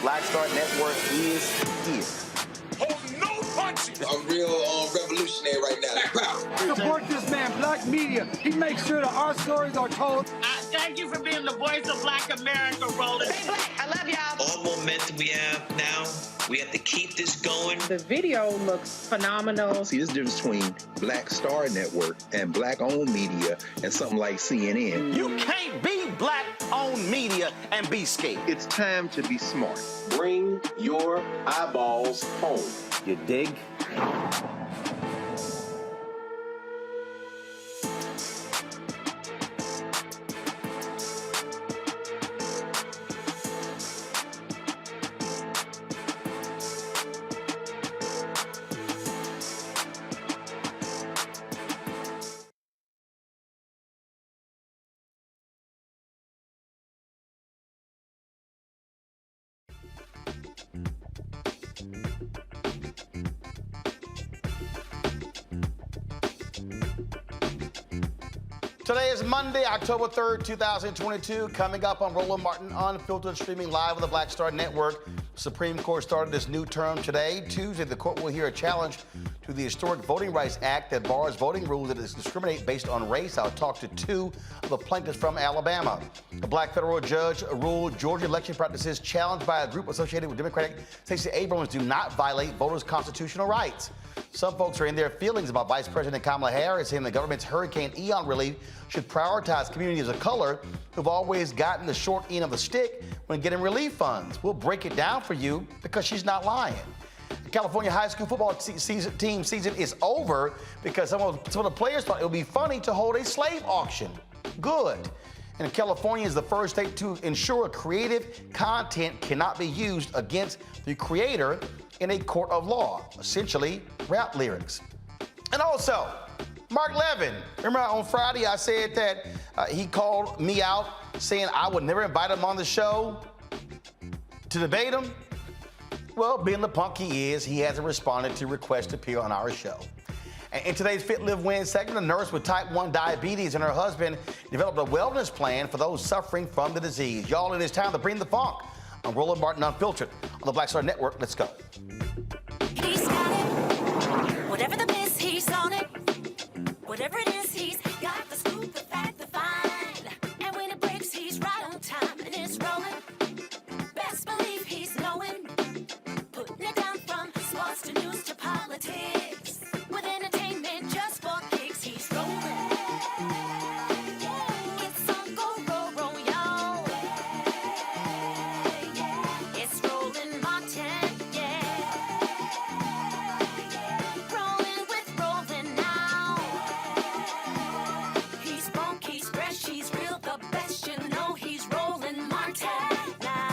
Black Star Network is here. Hold no punches! I'm real revolutionary right now. Support this man, Black media. He makes sure that our stories are told. Thank you for being the voice of Black America, Roland. Stay black. I love y'all. All momentum we have now, we have to keep this going. The video looks phenomenal. See, this difference between Black Star Network and Black-owned media and something like CNN. You can't be Black-owned media and be scared. It's time to be smart. Bring your eyeballs home. You dig? Today is Monday, October 3rd, 2022. Coming up on Roland Martin Unfiltered, streaming live on the Black Star Network. Supreme Court started this new term today. Tuesday, the court will hear a challenge to the historic Voting Rights Act that bars voting rules that discriminate based on race. I'll talk to two of the plaintiffs from Alabama. A black federal judge ruled Georgia election practices challenged by a group associated with Democrat Stacey Abrams do not violate voters' constitutional rights. Some folks are in their feelings about Vice President Kamala Harris saying the government's Hurricane Ian relief should prioritize communities of color who've always gotten the short end of the stick when getting relief funds. We'll break it down for you because she's not lying. The California high school football team season is over because some of the players thought it would be funny to hold a slave auction. Good. And California is the first state to ensure creative content cannot be used against the creator in a court of law, essentially rap lyrics. And also, Mark Levin. Remember on Friday I said that he called me out saying I would never invite him on the show to debate him? Well, being the punk he is, he hasn't responded to requests to appear on our show. In today's Fit, Live, Win segment, a nurse with type 1 diabetes and her husband developed a wellness plan for those suffering from the disease. Y'all, it is time to bring the funk on Roland Martin Unfiltered on the Black Star Network. Let's go. He's got it. Whatever the miss, he's on it. Whatever it is, he's got the scoop, the fact, the find. And when it breaks, he's right on time and it's rolling. Best believe he's knowing. Putting it down from sports to news to politics. With entertainment just for kicks, he's rolling. It's on go, roll, y'all. It's Roland Martin, rolling with Roland now. He's funk, he's fresh, he's real, the best, you know he's Roland Martin now.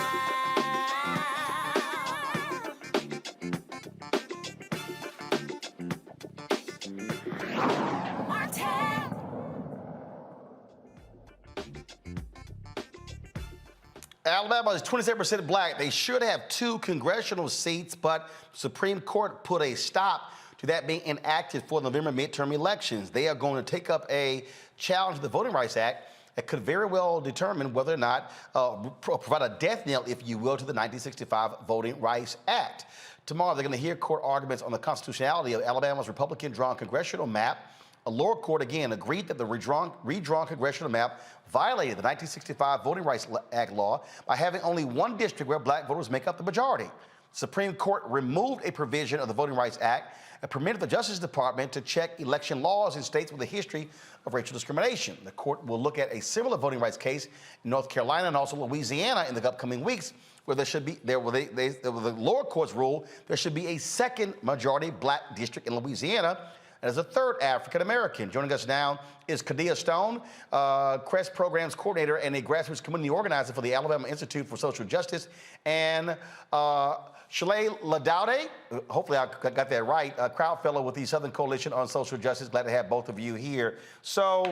Alabama is 27% black. They should have 2 congressional seats, but the Supreme Court put a stop to that being enacted for November midterm elections. They are going to take up a challenge to the Voting Rights Act that could very well determine whether or not provide a death knell, if you will, to the 1965 Voting Rights Act. Tomorrow, they're going to hear court arguments on the constitutionality of Alabama's Republican-drawn congressional map. A lower court, again, agreed that the redrawn congressional map violated the 1965 Voting Rights Act law by having only one district where black voters make up the majority. The Supreme Court removed a provision of the Voting Rights Act and permitted the Justice Department to check election laws in states with a history of racial discrimination. The court will look at a similar voting rights case in North Carolina and also Louisiana in the upcoming weeks, where there should be, the lower courts rule there should be a second majority black district in Louisiana, and as a third African-American. Joining us now is Kadia Stone, CREST Programs Coordinator and a grassroots community organizer for the Alabama Institute for Social Justice, and Shalay Ladaude, hopefully I got that right, a crowd fellow with the Southern Coalition on Social Justice. Glad to have both of you here. So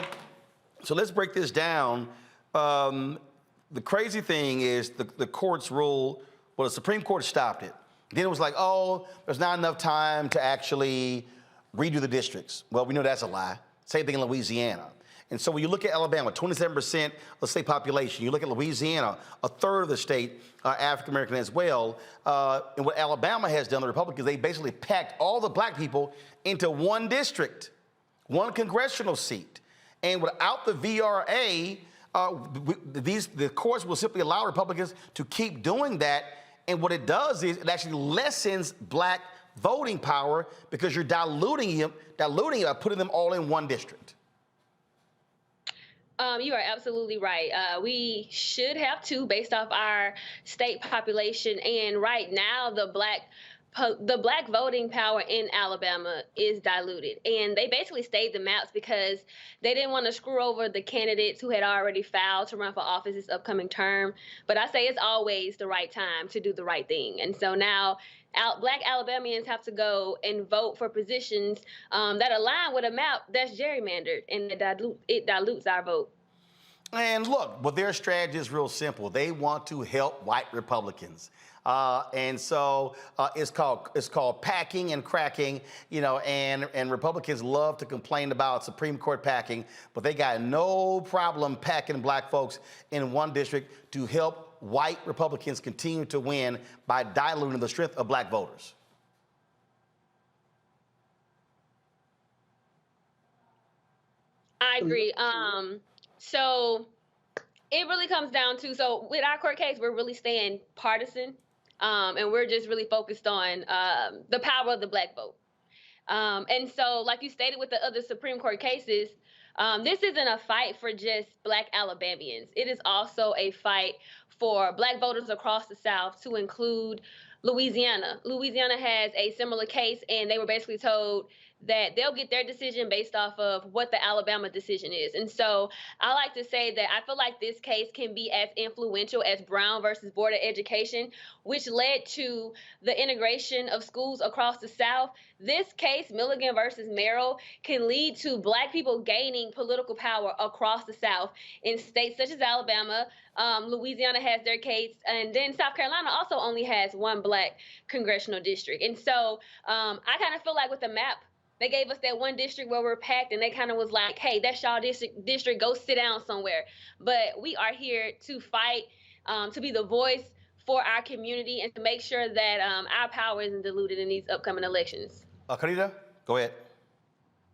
let's break this down. The crazy thing is the court's rule, well, the Supreme Court stopped it. Then it was like, oh, there's not enough time to actually redo the districts. Well, we know that's a lie. Same thing in Louisiana. And so when you look at Alabama, 27% of the state population, you look at Louisiana, a third of the state African-American as well. And what Alabama has done, the Republicans, they basically packed all the black people into one district, one congressional seat. And without the VRA, the courts will simply allow Republicans to keep doing that. And what it does is it actually lessens black voting power because you're diluting it by putting them all in one district. You are absolutely right. We should have two based off our state population. And right now, the black voting power in Alabama is diluted. And they basically stayed the maps because they didn't want to screw over the candidates who had already filed to run for office this upcoming term. But I say it's always the right time to do the right thing. And so now black Alabamians have to go and vote for positions that align with a map that's gerrymandered, and it dilutes our vote. And look, but their strategy is real simple. They want to help white Republicans. And so it's called packing and cracking, and Republicans love to complain about Supreme Court packing, but they got no problem packing black folks in one district to help white Republicans continue to win by diluting the strength of black voters. I agree. So it really comes down to, so with our court case, we're really staying partisan, and we're just really focused on the power of the black vote. And so, like you stated with the other Supreme Court cases, this isn't a fight for just black Alabamians. It is also a fight for black voters across the South, to include Louisiana. Louisiana has a similar case, and they were basically told that they'll get their decision based off of what the Alabama decision is. And so I like to say that I feel like this case can be as influential as Brown versus Board of Education, which led to the integration of schools across the South. This case, Milligan versus Merrill, can lead to black people gaining political power across the South in states such as Alabama. Louisiana has their case, and then South Carolina also only has one black congressional district. And so I kind of feel like with the map, they gave us that one district where we're packed, and they kind of was like, hey, that's y'all district, go sit down somewhere. But we are here to fight, to be the voice for our community, and to make sure that our power isn't diluted in these upcoming elections. Karita, go ahead.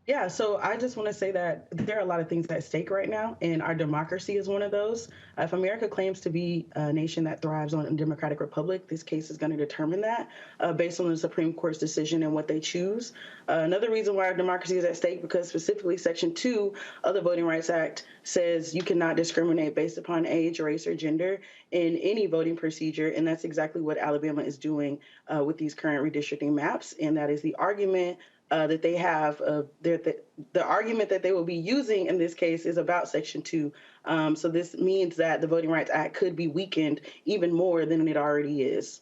Yeah, so I just want to say that there are a lot of things at stake right now, and our democracy is one of those. If America claims to be a nation that thrives on a democratic republic, this case is going to determine that based on the Supreme Court's decision and what they choose. Another reason why our democracy is at stake, because specifically Section 2 of the Voting Rights Act says you cannot discriminate based upon age, race, or gender in any voting procedure, and that's exactly what Alabama is doing with these current redistricting maps, and that is the argument that they have, the argument that they will be using in this case is about Section 2. So this means that the Voting Rights Act could be weakened even more than it already is.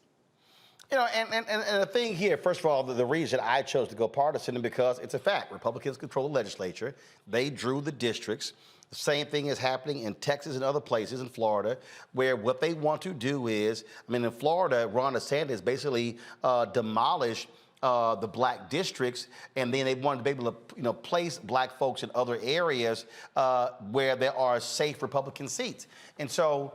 And the thing here, first of all, the reason I chose to go partisan is because it's a fact. Republicans control the legislature. They drew the districts. The same thing is happening in Texas and other places, in Florida, where what they want to do is, in Florida, Ron DeSantis basically demolished the black districts, and then they wanted to be able to, place black folks in other areas where there are safe Republican seats. And so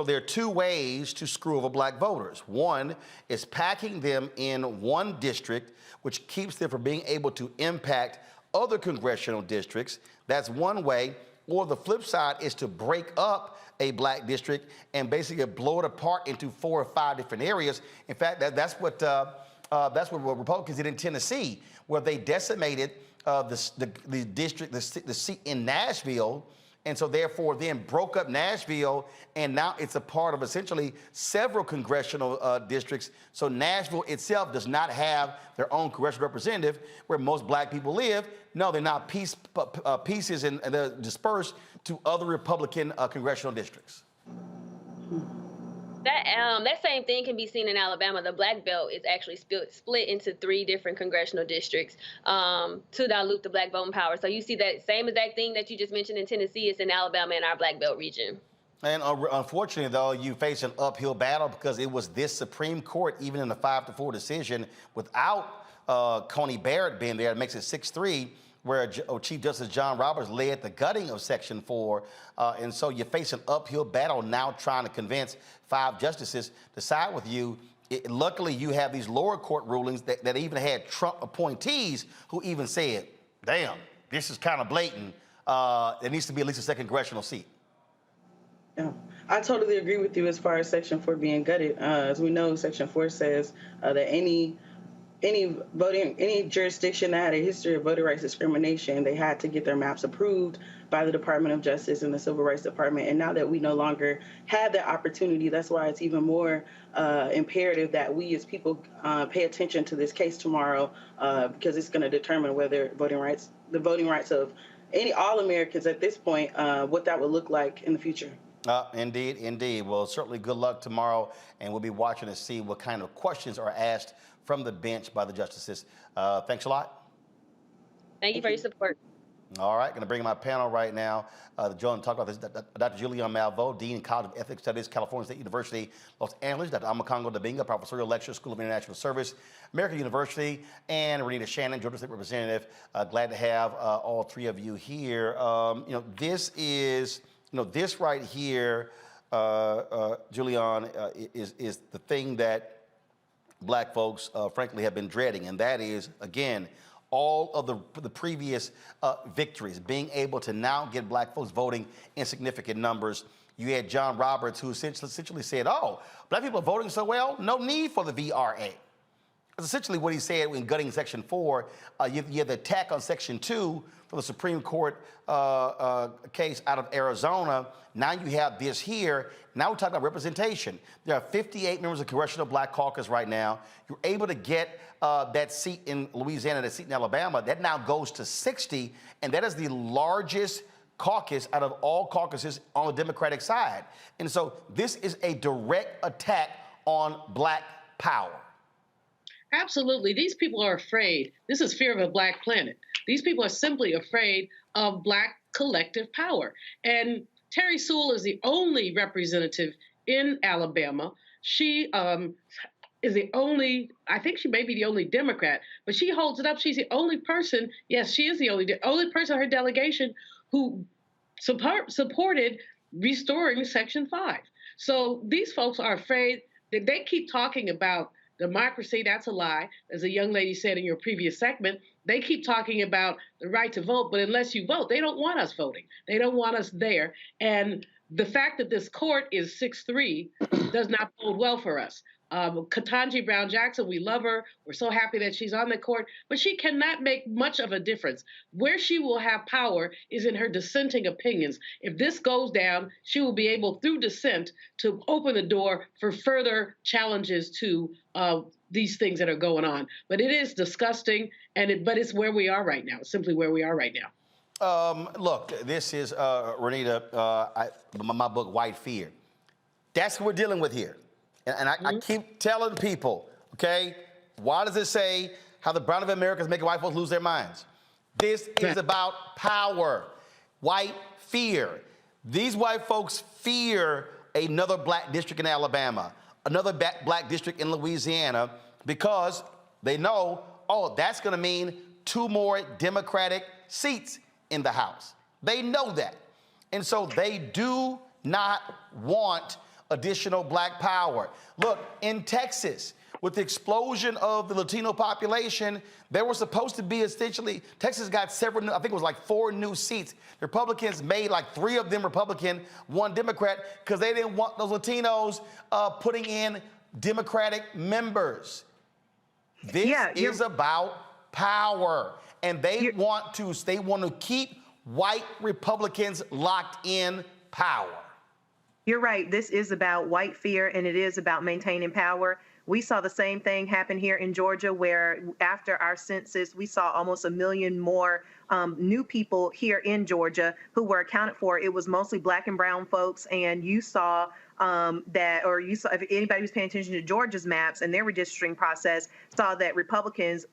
there are two ways to screw over black voters. One is packing them in one district, which keeps them from being able to impact other congressional districts. That's one way. Or the flip side is to break up a black district and basically blow it apart into 4 or 5 different areas. In fact, that's what Republicans did in Tennessee, where they decimated the seat in Nashville, and so therefore then broke up Nashville, and now it's a part of essentially several congressional districts. So Nashville itself does not have their own congressional representative where most black people live. No, they're not pieces, and they're dispersed to other Republican congressional districts. That same thing can be seen in Alabama. The black belt is actually split into 3 different congressional districts to dilute the black voting power. So you see that same exact thing that you just mentioned in Tennessee is in Alabama in our black belt region. And unfortunately, though, you face an uphill battle because it was this Supreme Court, even in the 5-4 decision, without Coney Barrett being there, it makes it 6-3, where Chief Justice John Roberts led the gutting of Section 4. And so you face an uphill battle now trying to convince 5 justices to side with you. Luckily, you have these lower court rulings that even had Trump appointees who even said, damn, this is kind of blatant. There needs to be at least a second congressional seat. Yeah, I totally agree with you as far as Section 4 being gutted. As we know, Section 4 says that any jurisdiction that had a history of voting rights discrimination, they had to get their maps approved by the Department of Justice and the Civil Rights Department. And now that we no longer have that opportunity, that's why it's even more imperative that we as people pay attention to this case tomorrow, because it's going to determine whether the voting rights of all Americans at this point, what that would look like in the future. Indeed, indeed. Well, certainly good luck tomorrow, and we'll be watching to see what kind of questions are asked from the bench by the justices. Thanks a lot. Thank you for your support. All right, going to bring in my panel right now. Join to talk about this, Dr. Julian Malveaux, Dean, College of Ethics Studies, California State University, Los Angeles, Dr. Amakongo Dabinga, Professorial Lecturer, School of International Service, American University, and Renita Shannon, Georgia State Representative. Glad to have all 3 of you here. This right here, Julian, is the thing that Black folks, frankly, have been dreading, and that is, again, all of the previous victories, being able to now get Black folks voting in significant numbers. You had John Roberts, who essentially said, oh, Black people are voting so well, no need for the VRA. That's essentially what he said in gutting Section 4. You have the attack on Section 2 from the Supreme Court case out of Arizona. Now you have this here. Now we're talking about representation. There are 58 members of the Congressional Black Caucus right now. You're able to get that seat in Louisiana, that seat in Alabama. That now goes to 60, and that is the largest caucus out of all caucuses on the Democratic side. And so this is a direct attack on Black power. Absolutely. These people are afraid. This is fear of a Black planet. These people are simply afraid of Black collective power. And Terry Sewell is the only representative in Alabama. She is the only, I think she may be the only Democrat, but she holds it up. She's the only person, yes, she is the only person in her delegation who supported restoring Section 5. So these folks are afraid that they keep talking about democracy. That's a lie. As a young lady said in your previous segment, they keep talking about the right to vote, but unless you vote, they don't want us voting. They don't want us there. And the fact that this court is 6-3 does not bode well for us. Ketanji Brown Jackson, we love her. We're so happy that she's on the court, but she cannot make much of a difference. Where she will have power is in her dissenting opinions. If this goes down, she will be able, through dissent, to open the door for further challenges to these things that are going on. But it is disgusting, but it's where we are right now. It's simply where we are right now. Look, this is, Renita, my book, White Fear. That's what we're dealing with here. And I keep telling people, okay, why does it say how the brown of America is making white folks lose their minds? This is about power, white fear. These white folks fear another Black district in Alabama, another Black district in Louisiana, because they know, oh, that's going to mean 2 more Democratic seats in the House. They know that. And so they do not want additional Black power. Look, in Texas, with the explosion of the Latino population, there were supposed to be essentially, Texas got several, I think it was like 4 new seats. The Republicans made like 3 of them Republican, 1 Democrat, because they didn't want those Latinos putting in Democratic members. This is about power, and they want to keep white Republicans locked in power. You're right. This is about white fear, and it is about maintaining power. We saw the same thing happen here in Georgia, where after our census, we saw almost 1 million more new people here in Georgia who were accounted for. It was mostly Black and brown folks, and you saw if anybody who's paying attention to Georgia's maps and their redistricting process, saw that Republicans,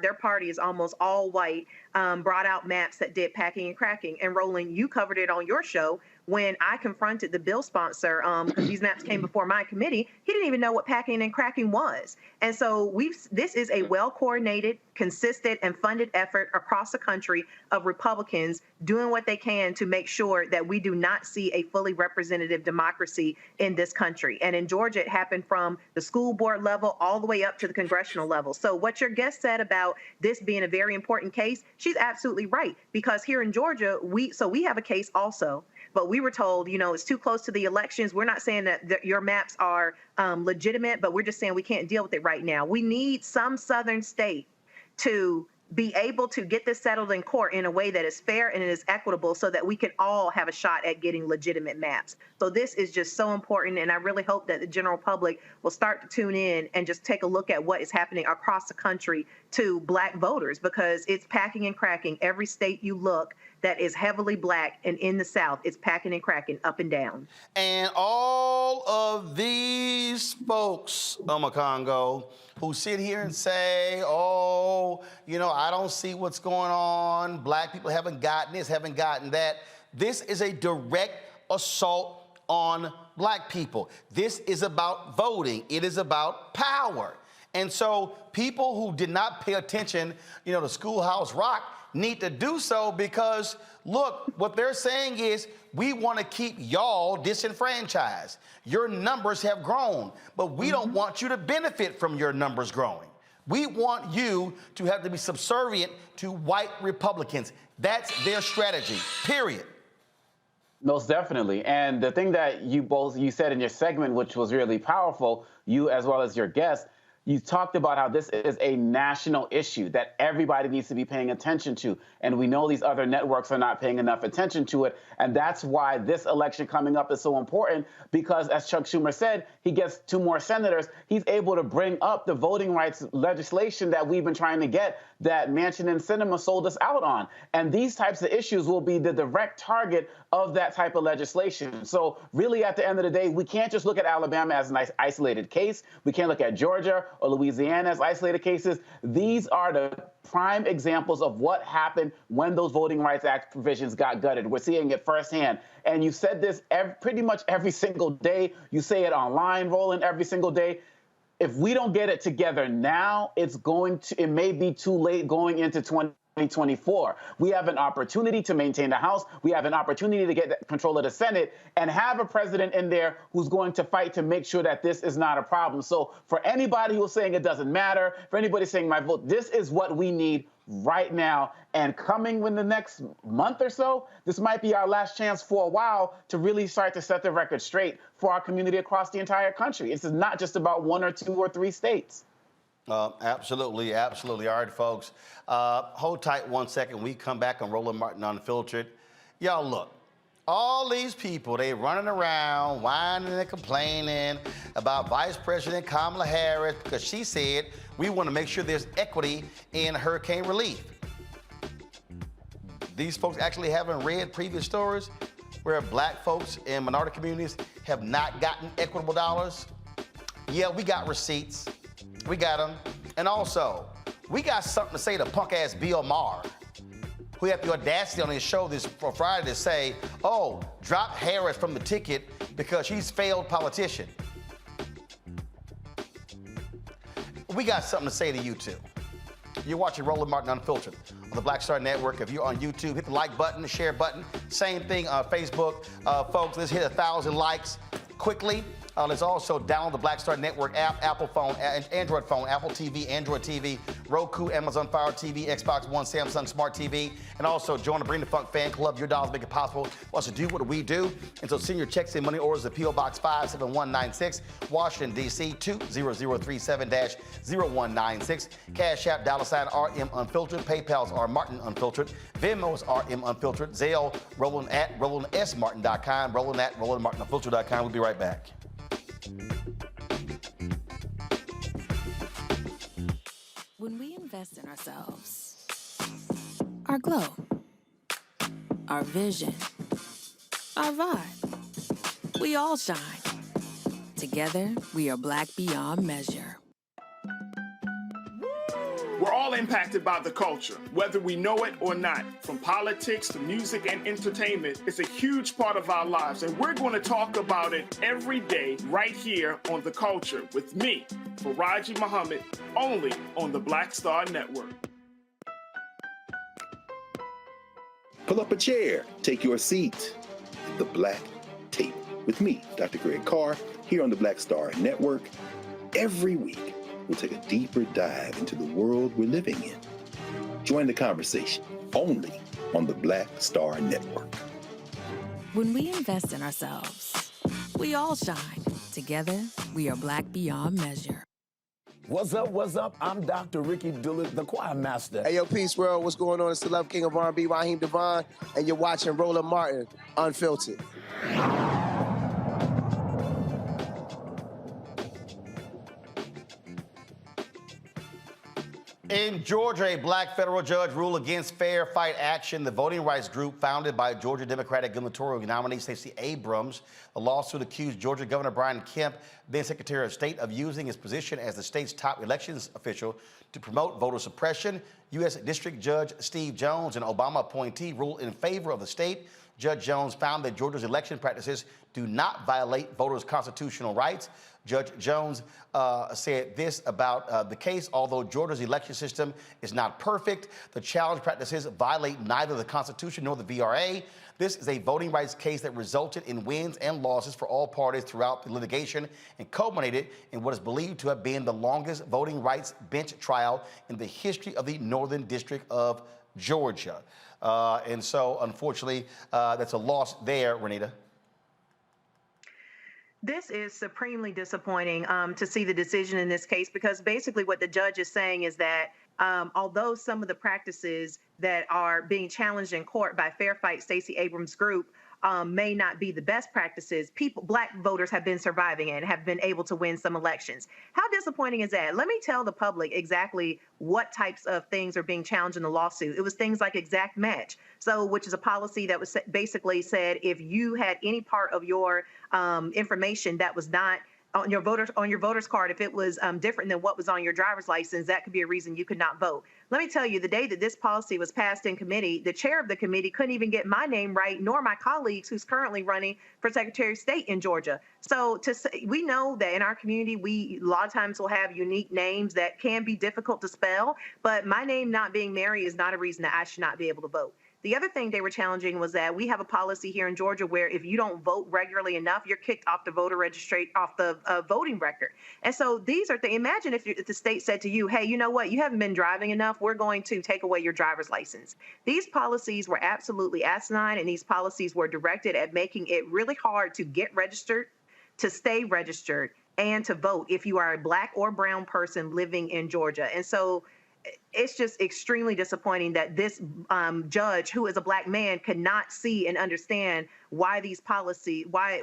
their party is almost all white, brought out maps that did packing and cracking. And Roland, you covered it on your show, when I confronted the bill sponsor, because these maps came before my committee, he didn't even know what packing and cracking was. And so this is a well-coordinated, consistent, and funded effort across the country of Republicans doing what they can to make sure that we do not see a fully representative democracy in this country. And in Georgia, it happened from the school board level all the way up to the congressional level. So what your guest said about this being a very important case, she's absolutely right. Because here in Georgia, we have a case also, but we were told, it's too close to the elections. We're not saying that your maps are legitimate, but we're just saying we can't deal with it right now. We need some southern state to be able to get this settled in court in a way that is fair and it is equitable so that we can all have a shot at getting legitimate maps. So this is just so important, and I really hope that the general public will start to tune in and just take a look at what is happening across the country to Black voters, because it's packing and cracking. Every state you look that is heavily Black and in the South, it's packing and cracking up and down. And all of these folks, Congo, who sit here and say, I don't see what's going on. Black people haven't gotten this, haven't gotten that. This is a direct assault on Black people. This is about voting. It is about power. And so people who did not pay attention, to Schoolhouse Rock need to do so, because, look, what they're saying is we want to keep y'all disenfranchised. Your numbers have grown, but we don't want you to benefit from your numbers growing. We want you to have to be subservient to white Republicans. That's their strategy, period. Most definitely. And the thing that you said in your segment, which was really powerful, you as well as your guest, you talked about how this is a national issue that everybody needs to be paying attention to. And we know these other networks are not paying enough attention to it. And that's why this election coming up is so important, because as Chuck Schumer said, he gets 2 more senators. He's able to bring up the voting rights legislation that we've been trying to get, that Manchin and Sinema sold us out on. And these types of issues will be the direct target of that type of legislation. So really, at the end of the day, we can't just look at Alabama as an isolated case. We can't look at Georgia or Louisiana as isolated cases. These are the prime examples of what happened when those Voting Rights Act provisions got gutted. We're seeing it firsthand. And you said this pretty much every single day. You say it online, Roland, every single day. If we don't get it together now, it may be too late going into 2024. We have an opportunity to maintain the House. We have an opportunity to get control of the Senate and have a president in there who's going to fight to make sure that this is not a problem. So for anybody who's saying it doesn't matter, for anybody saying my vote, this is what we need right now. And coming in the next month or so, this might be our last chance for a while to really start to set the record straight for our community across the entire country. This is not just about 1 or 2 or 3 states. Absolutely, absolutely. All right, folks, hold tight 1 second. We come back on Roland Martin Unfiltered. Y'all, look, all these people, they running around, whining and complaining about Vice President Kamala Harris because she said we want to make sure there's equity in hurricane relief. These folks actually haven't read previous stories where Black folks in minority communities have not gotten equitable dollars. Yeah, we got receipts. We got them. And also, we got something to say to punk-ass Bill Maher, who had the audacity on his show this for Friday to say, drop Harris from the ticket because she's failed politician. We got something to say to you, too. You're watching Roland Martin Unfiltered on the Black Star Network. If you're on YouTube, hit the like button, the share button. Same thing on Facebook. Folks, let's hit 1,000 likes quickly. Let's also download the Black Star Network app, Apple phone, Android phone, Apple TV, Android TV, Roku, Amazon Fire TV, Xbox One, Samsung Smart TV, and also join the Bring the Funk fan club. Your dollars make it possible for us to do what we do. And so send your checks and money orders to P.O. Box 57196, Washington, D.C. 20037-0196. Cash App, $RM Unfiltered. PayPal's R Martin Unfiltered. Venmo's RM Unfiltered. Zelle, Roland at RolandSMartin.com. Roland at RolandMartinUnfiltered.com. We'll be right back. When we invest in ourselves, our glow, our vision, our vibe, we all shine. Together, we are Black beyond measure. We're all impacted by the culture, whether we know it or not. From politics to music and entertainment, it's a huge part of our lives, and we're going to talk about it every day right here on The Culture with me, Faraji Muhammad, only on the Black Star Network. Pull up a chair, take your seat at the Black Table with me, Dr. Greg Carr, here on the Black Star Network. Every week, we'll take a deeper dive into the world we're living in. Join the conversation only on the Black Star Network. When we invest in ourselves, we all shine. Together, we are Black beyond measure. What's up, what's up? I'm Dr. Ricky Dillard, the choir master. Hey, yo, Peace World, what's going on? It's the Love King of R&B, Raheem Devon, and you're watching Roland Martin, Unfiltered. In Georgia, a black federal judge ruled against Fair Fight Action, the voting rights group founded by Georgia Democratic gubernatorial nominee Stacey Abrams. The lawsuit accused Georgia Governor Brian Kemp, then Secretary of State, of using his position as the state's top elections official to promote voter suppression. U.S. District Judge Steve Jones, an Obama appointee, ruled in favor of the state. Judge Jones found that Georgia's election practices do not violate voters' constitutional rights. Judge Jones said this about the case: although Georgia's election system is not perfect, the challenge practices violate neither the Constitution nor the VRA. This is a voting rights case that resulted in wins and losses for all parties throughout the litigation and culminated in what is believed to have been the longest voting rights bench trial in the history of the Northern District of Georgia. And so, unfortunately, that's a loss there, Renita. This is supremely disappointing to see the decision in this case, because basically what the judge is saying is that although some of the practices that are being challenged in court by Fair Fight Stacey Abrams' group may not be the best practices, black voters have been surviving and have been able to win some elections. How disappointing is that? Let me tell the public exactly what types of things are being challenged in the lawsuit. It was things like exact match, which is a policy that was basically said if you had any part of your information that was not on your voter's card, if it was different than what was on your driver's license, that could be a reason you could not vote. Let me tell you, the day that this policy was passed in committee, the chair of the committee couldn't even get my name right, nor my colleagues who's currently running for Secretary of State in Georgia. So we know that in our community, we a lot of times will have unique names that can be difficult to spell, but my name not being Mary is not a reason that I should not be able to vote. The other thing they were challenging was that we have a policy here in Georgia where if you don't vote regularly enough, you're kicked off the voting record. And so these are things. Imagine if the state said to you, hey, you know what? You haven't been driving enough. We're going to take away your driver's license. These policies were absolutely asinine, and these policies were directed at making it really hard to get registered, to stay registered, and to vote if you are a black or brown person living in Georgia. And so it's just extremely disappointing that this judge, who is a black man, could not see and understand why these policies, why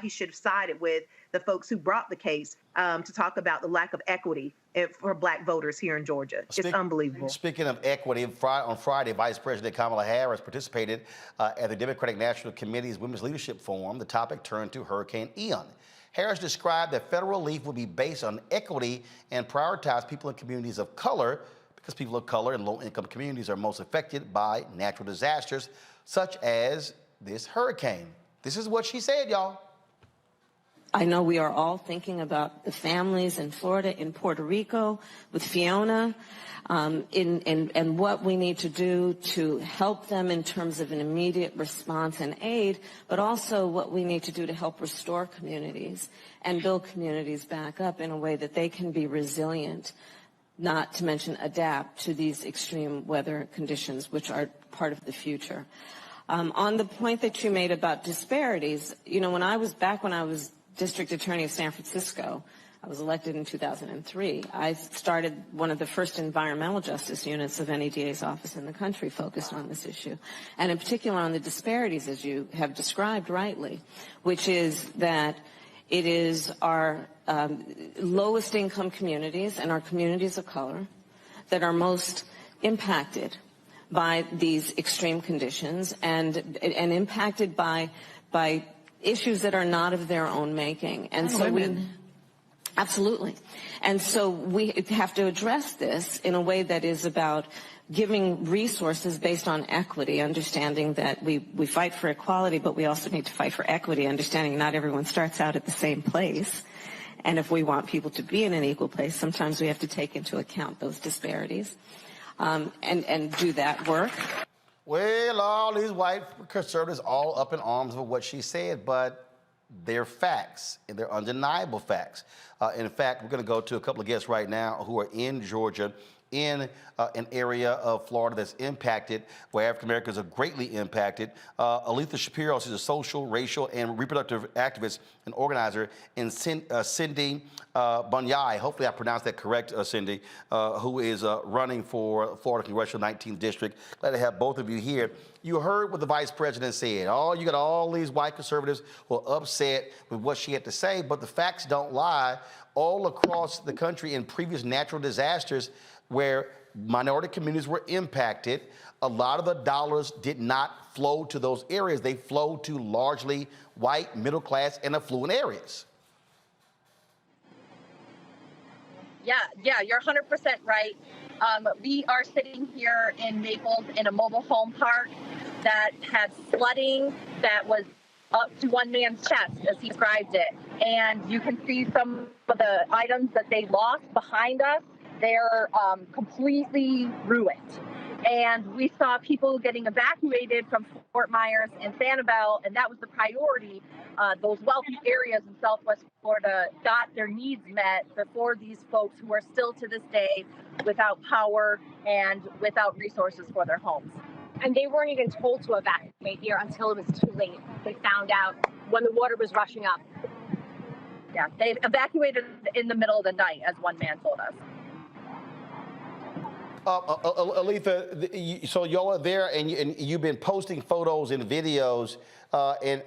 he should have sided with the folks who brought the case to talk about the lack of equity for black voters here in Georgia. It's unbelievable. Speaking of equity, on Friday, Vice President Kamala Harris participated at the Democratic National Committee's Women's Leadership Forum. The topic turned to Hurricane Ian. Harris described that federal relief will be based on equity and prioritize people in communities of color, because people of color in low-income communities are most affected by natural disasters, such as this hurricane. This is what she said, y'all. I know we are all thinking about the families in Florida, in Puerto Rico, with Fiona, and what we need to do to help them in terms of an immediate response and aid, but also what we need to do to help restore communities and build communities back up in a way that they can be resilient, not to mention adapt to these extreme weather conditions, which are part of the future. On the point that you made about disparities, you know, when I was District Attorney of San Francisco, I was elected in 2003. I started one of the first environmental justice units of any DA's office in the country focused on this issue, and in particular on the disparities, as you have described rightly, which is that it is our lowest income communities and our communities of color that are most impacted by these extreme conditions and impacted by issues that are not of their own making. And so Absolutely. And so we have to address this in a way that is about giving resources based on equity, understanding that we fight for equality, but we also need to fight for equity, understanding not everyone starts out at the same place. And if we want people to be in an equal place, sometimes we have to take into account those disparities and do that work. Well, all these white conservatives all up in arms of what she said, but they're facts, and they're undeniable facts. In fact, we're going to go to a couple of guests right now who are in Georgia, in an area of Florida that's impacted, where African Americans are greatly impacted. Aletha Shapiro, she's a social, racial, and reproductive activist and organizer, and Cindy Bunyai, hopefully I pronounced that correct, Cindy, who is running for Florida Congressional 19th District. Glad to have both of you here. You heard what the vice president said. You got all these white conservatives who are upset with what she had to say, but the facts don't lie. All across the country in previous natural disasters where minority communities were impacted, a lot of the dollars did not flow to those areas. They flowed to largely white, middle class, and affluent areas. Yeah, you're 100% right. We are sitting here in Naples in a mobile home park that had flooding that was up to one man's chest, as he described it. And you can see some of the items that they lost behind us. They're completely ruined. And we saw people getting evacuated from Fort Myers and Sanibel, and that was the priority. Those wealthy areas in Southwest Florida got their needs met before these folks who are still to this day without power and without resources for their homes. And they weren't even told to evacuate here until it was too late. They found out when the water was rushing up. Yeah, they evacuated in the middle of the night, as one man told us. Aletha, so y'all are there, and you've been posting photos and videos in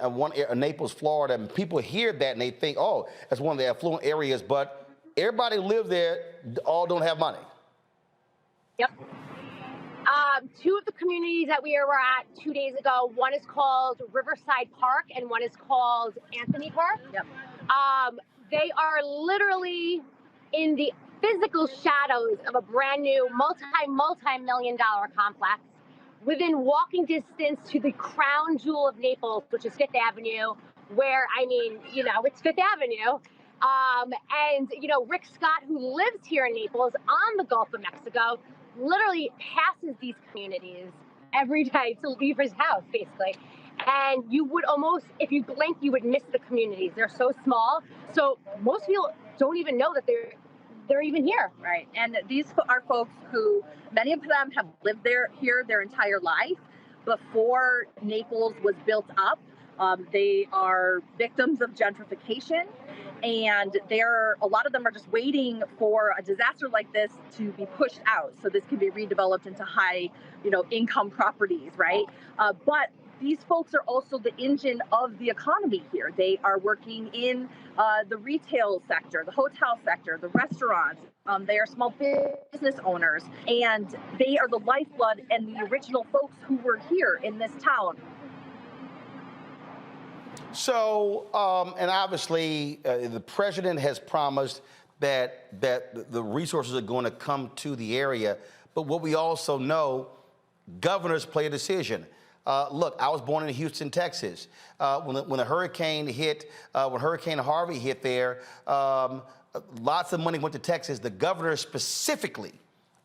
Naples, Florida, and people hear that and they think, oh, that's one of the affluent areas, but everybody who lives there all don't have money. Yep. Two of the communities that we were at 2 days ago, one is called Riverside Park and one is called Anthony Park. Yep. They are literally in the physical shadows of a brand new multi-million-dollar complex within walking distance to the crown jewel of Naples, which is Fifth Avenue, where, it's Fifth Avenue. And Rick Scott, who lives here in Naples on the Gulf of Mexico, literally passes these communities every day to leave his house, basically. And you would almost, if you blink, you would miss the communities. They're so small. So most people don't even know that they're even here. Right. And these are folks who, many of them have lived here their entire life before Naples was built up. They are victims of gentrification, and a lot of them are just waiting for a disaster like this to be pushed out, so this can be redeveloped into high, income properties, right? But these folks are also the engine of the economy here. They are working in the retail sector, the hotel sector, the restaurants. They are small business owners, and they are the lifeblood and the original folks who were here in this town. So, and obviously, the president has promised that the resources are going to come to the area. But what we also know, governors play a decision. Look, I was born in Houston, Texas. When the hurricane hit, when Hurricane Harvey hit there, lots of money went to Texas. The governor specifically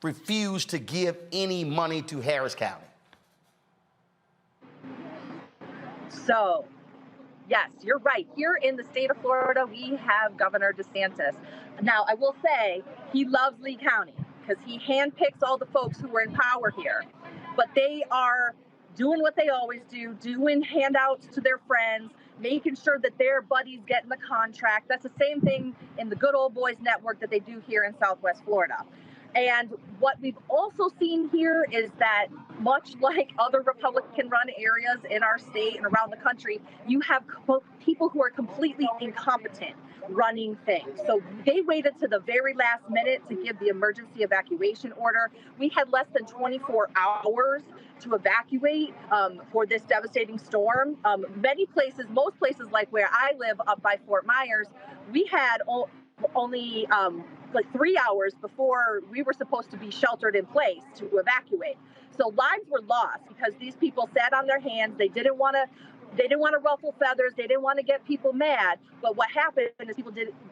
refused to give any money to Harris County. So, yes, you're right. Here in the state of Florida, we have Governor DeSantis. Now, I will say he loves Lee County because he handpicks all the folks who are in power here. But they are doing what they always do, doing handouts to their friends, making sure that their buddies get in the contract. That's the same thing in the Good Old Boys Network that they do here in Southwest Florida. And what we've also seen here is that, much like other Republican-run areas in our state and around the country, you have people who are completely incompetent running things. So they waited to the very last minute to give the emergency evacuation order. We had less than 24 hours to evacuate for this devastating storm. Many places, most places like where I live up by Fort Myers, we had only like 3 hours before we were supposed to be sheltered in place to evacuate. So lives were lost because these people sat on their hands. They didn't want to ruffle feathers. They didn't want to get people mad. But what happened is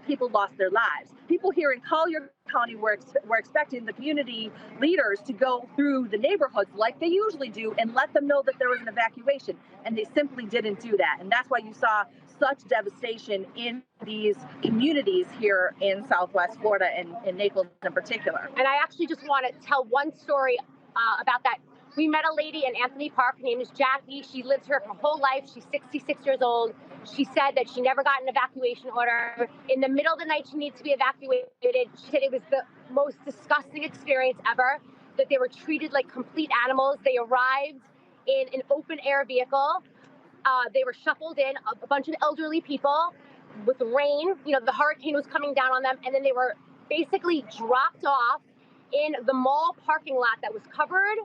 people lost their lives. People here in Collier County were expecting the community leaders to go through the neighborhoods like they usually do and let them know that there was an evacuation. And they simply didn't do that. And that's why you saw such devastation in these communities here in Southwest Florida and in Naples in particular. And I actually just want to tell one story about that. We met a lady in Anthony Park. Her name is Jackie. She lived here her whole life. She's 66 years old. She said that she never got an evacuation order. In the middle of the night, she needed to be evacuated. She said it was the most disgusting experience ever, that they were treated like complete animals. They arrived in an open air vehicle. They were shuffled in, a bunch of elderly people with rain. You know, the hurricane was coming down on them. And then they were basically dropped off in the mall parking lot that was covered,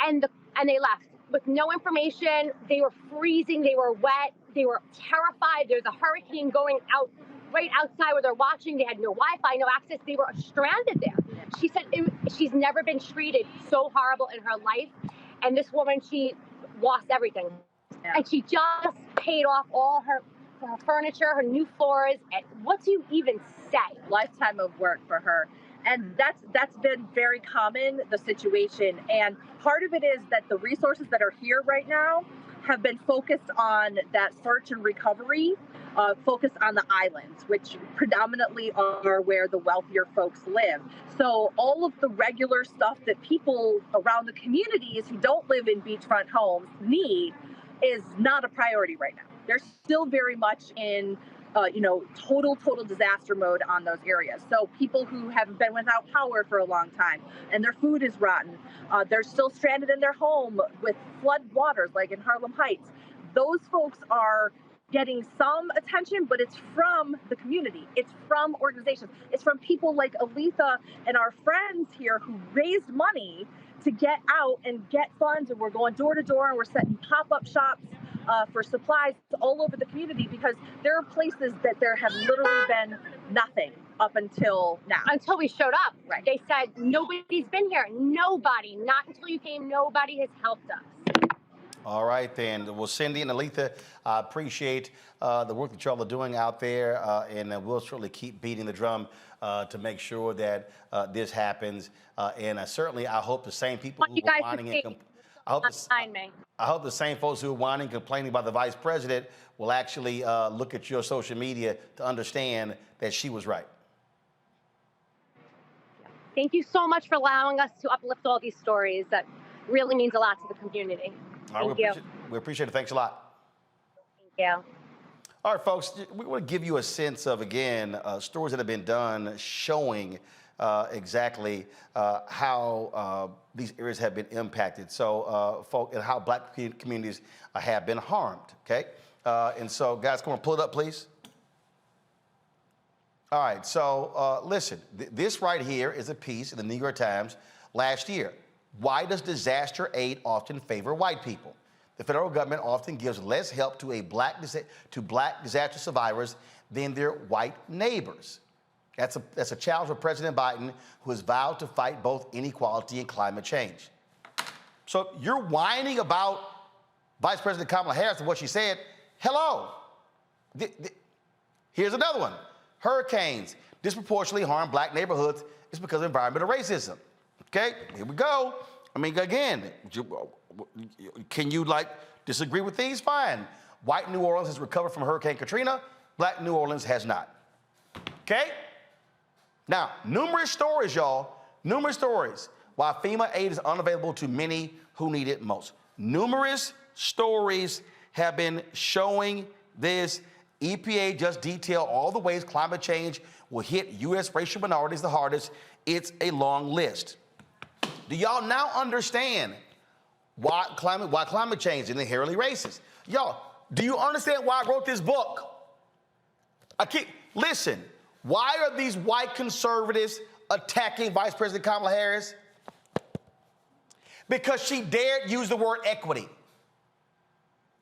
and they left with no information. They were freezing, they were wet, they were terrified. There's a hurricane going out right outside where they're watching. They had no Wi-Fi, no access. They were stranded there. She said she's never been treated so horrible in her life. And this woman, she lost everything. Yeah. And she just paid off all her furniture, her new floors. And what do you even say? Lifetime of work for her. And that's been very common, the situation. And part of it is that the resources that are here right now have been focused on that search and recovery, focused on the islands, which predominantly are where the wealthier folks live. So all of the regular stuff that people around the communities who don't live in beachfront homes need is not a priority right now. They're still very much in total disaster mode on those areas. So people who have been without power for a long time and their food is rotten, they're still stranded in their home with flood waters like in Harlem Heights. Those folks are getting some attention, but it's from the community. It's from organizations. It's from people like Aletha and our friends here who raised money to get out and get funds. And we're going door to door and we're setting pop-up shops for supplies all over the community, because there are places that there have literally been nothing up until now. Until we showed up. Right. They said, nobody's been here. Nobody. Not until you came. Nobody has helped us. All right, then. Well, Cindy and Aletha, I appreciate the work that y'all are doing out there, and we'll certainly keep beating the drum to make sure that this happens. And certainly, I hope the same people who are whining and I hope the same folks who are whining, complaining about the vice president will actually look at your social media to understand that she was right. Thank you so much for allowing us to uplift all these stories. That really means a lot to the community. Thank you. We appreciate it. Thanks a lot. Thank you. All right, folks, we want to give you a sense of, again, stories that have been done showing exactly how these areas have been impacted. So, and how black communities have been harmed, okay? And so, guys, come on, pull it up, please. All right, so listen, this right here is a piece in the New York Times last year. Why does disaster aid often favor white people? The federal government often gives less help to black disaster survivors than their white neighbors. That's a challenge for President Biden, who has vowed to fight both inequality and climate change. So you're whining about Vice President Kamala Harris and what she said. Hello. Here's another one. Hurricanes disproportionately harm black neighborhoods. It's because of environmental racism. Okay, here we go. I mean, again, can you disagree with these? Fine. White New Orleans has recovered from Hurricane Katrina. Black New Orleans has not. Okay? Now, numerous stories, y'all. Numerous stories why FEMA aid is unavailable to many who need it most. Numerous stories have been showing this. EPA just detailed all the ways climate change will hit U.S. racial minorities the hardest. It's a long list. Do y'all now understand why climate change is inherently racist? Y'all, do you understand why I wrote this book? Listen, why are these white conservatives attacking Vice President Kamala Harris? Because she dared use the word equity.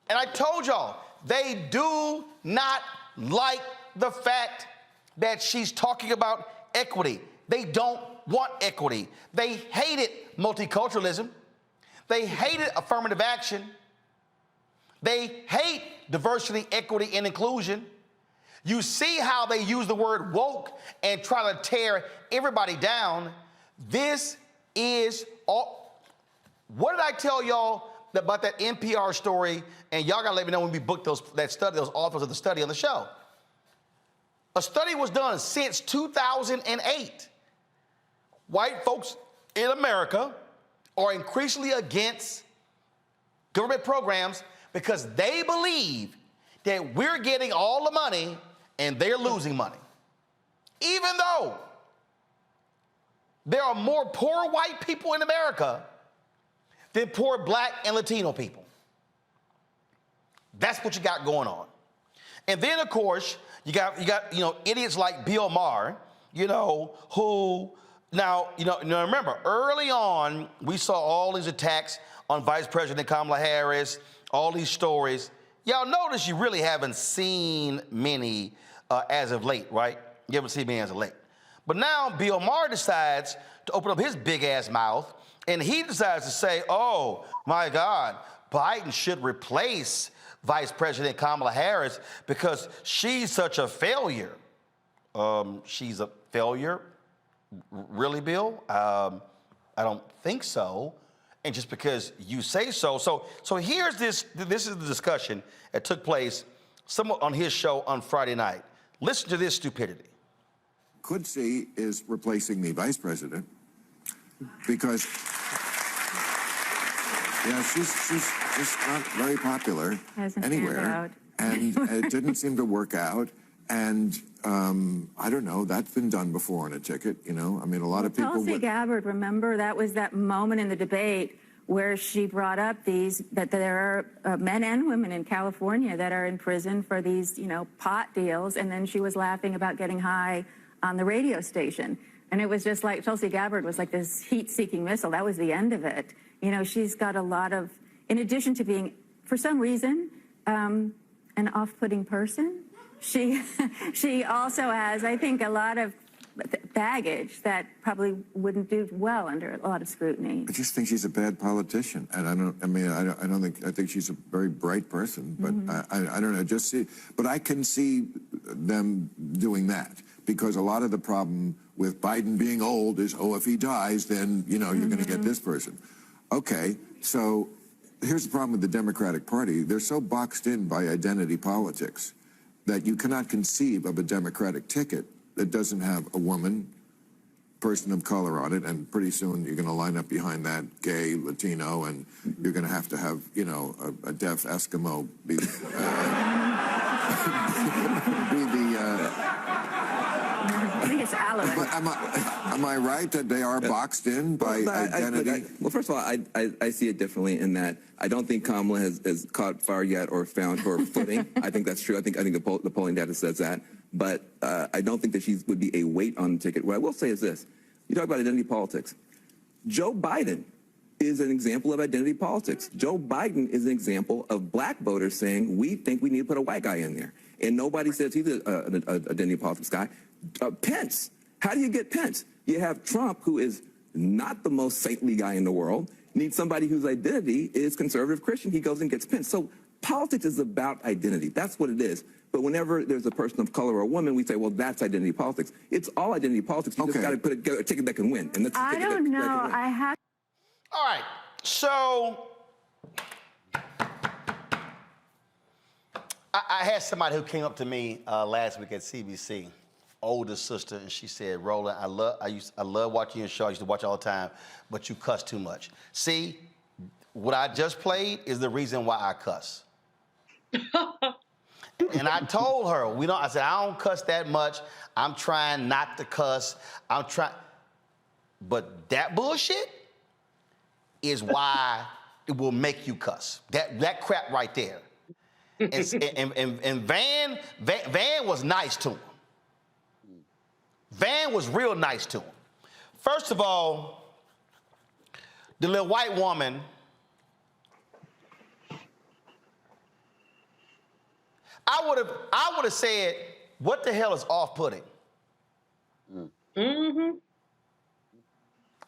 And I told y'all, they do not like the fact that she's talking about equity. They don't want equity. They hated multiculturalism. They hated affirmative action. They hate diversity, equity, and inclusion. You see how they use the word woke and try to tear everybody down. This is all. What did I tell y'all about that NPR story? And y'all gotta let me know when we book those authors of the study on the show. A study was done since 2008. White folks in America are increasingly against government programs because they believe that we're getting all the money and they're losing money. Even though there are more poor white people in America than poor black and Latino people. That's what you got going on. And then, of course, you got idiots like Bill Maher, who now, remember, early on, we saw all these attacks on Vice President Kamala Harris, all these stories. Y'all notice you really haven't seen many as of late, right? You haven't seen many as of late. But now Bill Maher decides to open up his big-ass mouth, and he decides to say, oh, my God, Biden should replace Vice President Kamala Harris because she's such a failure. She's a failure? Really, Bill? I don't think so. And just because you say so. So here's this is the discussion that took place on his show on Friday night. Listen to this stupidity. Could see is replacing the vice president because, she's not very popular anywhere. And it didn't seem to work out. And I don't know, that's been done before on a ticket, I mean, a lot of people Tulsi Gabbard, remember, that was that moment in the debate where she brought up that there are men and women in California that are in prison for these, pot deals. And then she was laughing about getting high on the radio station. And it was just like Tulsi Gabbard was like this heat-seeking missile. That was the end of it. She's got a lot of, in addition to being, for some reason, an off-putting person, she also has, I think, a lot of baggage that probably wouldn't do well under a lot of scrutiny. I just think she's a bad politician, and I think she's a very bright person, but I don't know, but I can see them doing that because a lot of the problem with Biden being old is, if he dies, then, you're going to get this person. Okay, so here's the problem with the Democratic Party. They're so boxed in by identity politics that you cannot conceive of a Democratic ticket that doesn't have a woman, person of color on it, and pretty soon you're going to line up behind that gay, Latino, and you're going to have, a deaf Eskimo be I think it's Allen. But am I right that they are boxed in by identity? Well, first of all, I see it differently in that I don't think Kamala has caught fire yet or found her footing. I think that's true. I think the polling data says that. But I don't think that she would be a weight on the ticket. What I will say is this. You talk about identity politics. Joe Biden is an example of identity politics. Joe Biden is an example of black voters saying, we think we need to put a white guy in there. And nobody says he's an identity politics guy. Pence. How do you get Pence? You have Trump, who is not the most saintly guy in the world, needs somebody whose identity is conservative Christian. He goes and gets Pence. So politics is about identity. That's what it is. But whenever there's a person of color or a woman, we say, well, that's identity politics. It's all identity politics. You just got to put a ticket that can win. And that's I don't know. I have. All right. So I had somebody who came up to me last week at CBC, older sister, and she said, Roland, I love watching your show. I used to watch it all the time, but you cuss too much. See, what I just played is the reason why I cuss. And I told her, I said, I don't cuss that much. I'm trying not to cuss. But that bullshit is why it will make you cuss. That crap right there. And Van was nice to him. Van was real nice to him. First of all, the little white woman, I would have said, what the hell is off-putting? Mm-hmm.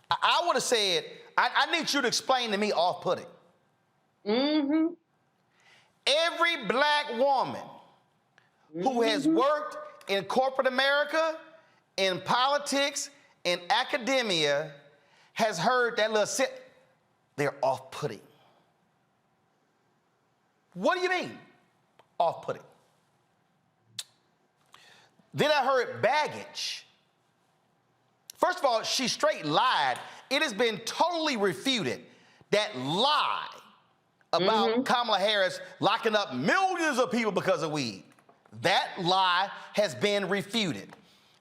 I would have said, I need you to explain to me off-putting. Mm-hmm. Every black woman who has worked in corporate America, in politics, in academia, has heard that little they're off-putting. What do you mean, off-putting? Then I heard baggage. First of all, she straight lied. It has been totally refuted, that lie about Kamala Harris locking up millions of people because of weed. That lie has been refuted.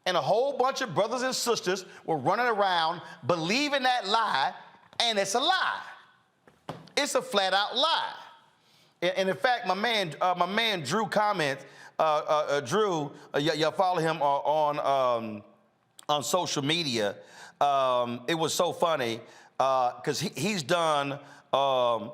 And a whole bunch of brothers and sisters were running around believing that lie, and it's a lie. It's a flat-out lie. And in fact, my man Drew comments. Drew, y'all follow him on social media. It was so funny because he's done a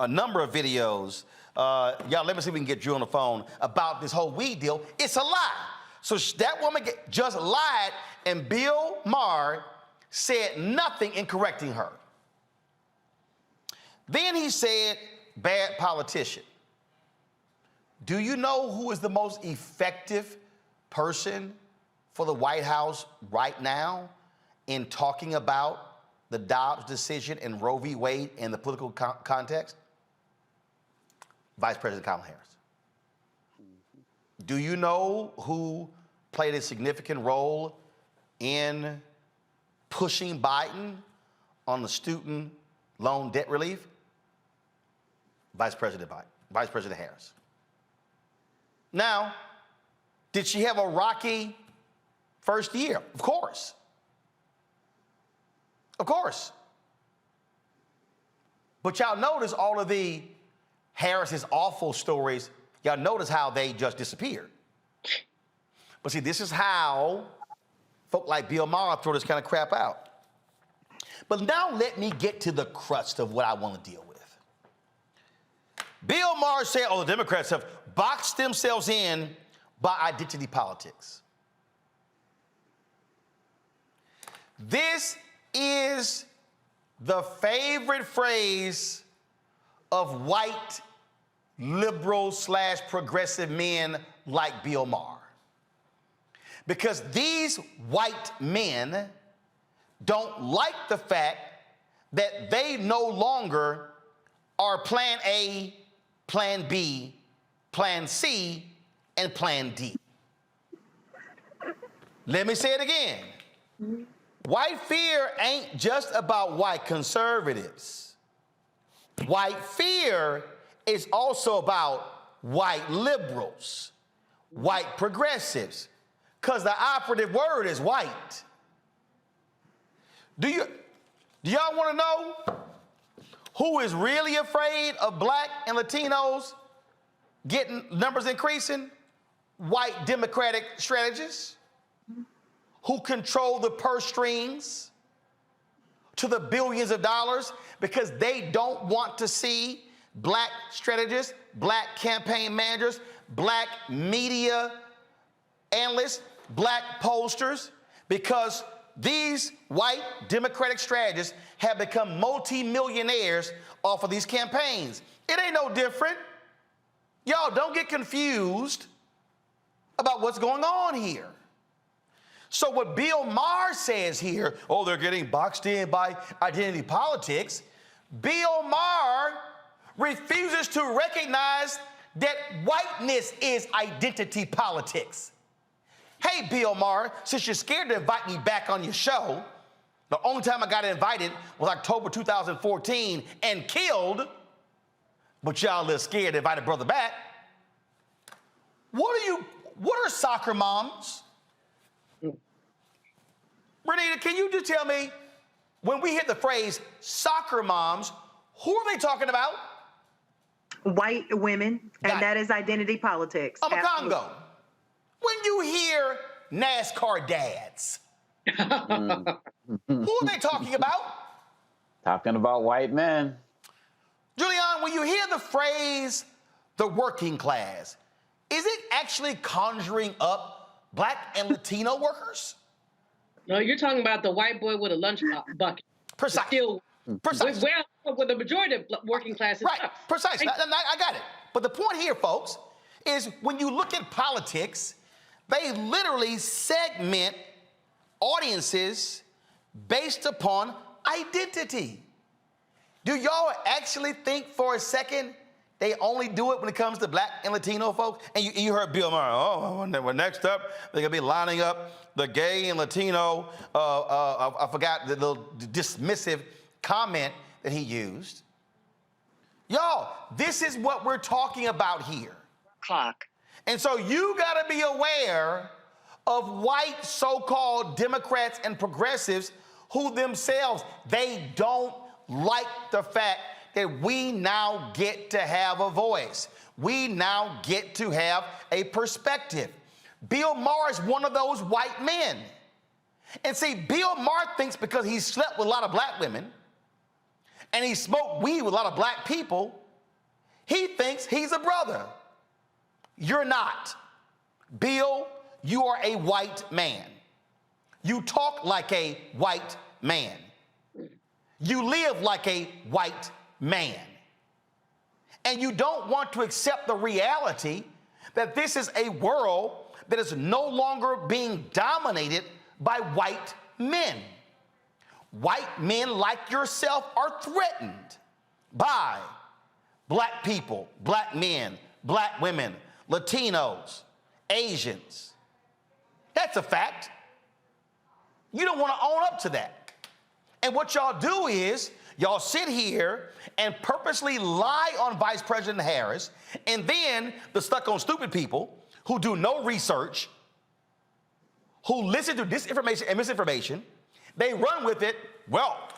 number of videos. Y'all, let me see if we can get Drew on the phone about this whole weed deal. It's a lie. So that woman just lied, and Bill Maher said nothing in correcting her. Then he said, bad politician. Do you know who is the most effective person for the White House right now in talking about the Dobbs decision and Roe v. Wade in the political context? Vice President Kamala Harris. Do you know who played a significant role in pushing Biden on the student loan debt relief? Vice President Harris. Now, did she have a rocky first year? Of course. Of course. But y'all notice all of the Harris's awful stories, y'all notice how they just disappeared. But see, this is how folk like Bill Maher throw this kind of crap out. But now let me get to the crust of what I want to deal with. Bill Maher said, the Democrats have boxed themselves in by identity politics. This is the favorite phrase of white liberal / progressive men like Bill Maher. Because these white men don't like the fact that they no longer are Plan A, Plan B, Plan C, and Plan D. Let me say it again. White fear ain't just about white conservatives. White fear is also about white liberals, white progressives, because the operative word is white. Do y'all want to know who is really afraid of black and Latinos getting numbers increasing? White Democratic strategists who control the purse strings to the billions of dollars because they don't want to see black strategists, black campaign managers, black media analysts, black pollsters, because these white Democratic strategists have become multi-millionaires off of these campaigns. It ain't no different. Y'all don't get confused about what's going on here. So what Bill Maher says here, they're getting boxed in by identity politics. Bill Maher refuses to recognize that whiteness is identity politics. Hey, Bill Maher, since you're scared to invite me back on your show, the only time I got invited was October 2014 and killed, but y'all a little scared to invite a brother back. What are soccer moms? Renita, can you just tell me, when we hit the phrase soccer moms, who are they talking about? White women, and that is identity politics. I'm a Congo. When you hear NASCAR dads, who are they talking about? Talking about white men. Julian, when you hear the phrase the working class, is it actually conjuring up Black and Latino workers? No, you're talking about the white boy with a lunch bucket. Precisely. Precisely. Well, with the majority of working classes. Right, precisely. I got it. But the point here, folks, is when you look at politics, they literally segment audiences based upon identity. Do y'all actually think for a second they only do it when it comes to Black and Latino folks? And you heard Bill Maher, well, next up, they're going to be lining up the gay and Latino, I forgot the little dismissive comment that he used. Y'all, this is what we're talking about here. Clock. And so you got to be aware of white so-called Democrats and progressives who themselves, they don't like the fact that we now get to have a voice. We now get to have a perspective. Bill Maher is one of those white men. And see, Bill Maher thinks because he slept with a lot of black women and he smoked weed with a lot of black people, he thinks he's a brother. You're not. Bill, you are a white man. You talk like a white man. You live like a white man. And you don't want to accept the reality that this is a world that is no longer being dominated by white men. White men like yourself are threatened by black people, black men, black women, Latinos, Asians. That's a fact. You don't want to own up to that. And what y'all do is y'all sit here and purposely lie on Vice President Harris, and then the stuck on stupid people who do no research, who listen to disinformation and misinformation, they run with it. Well,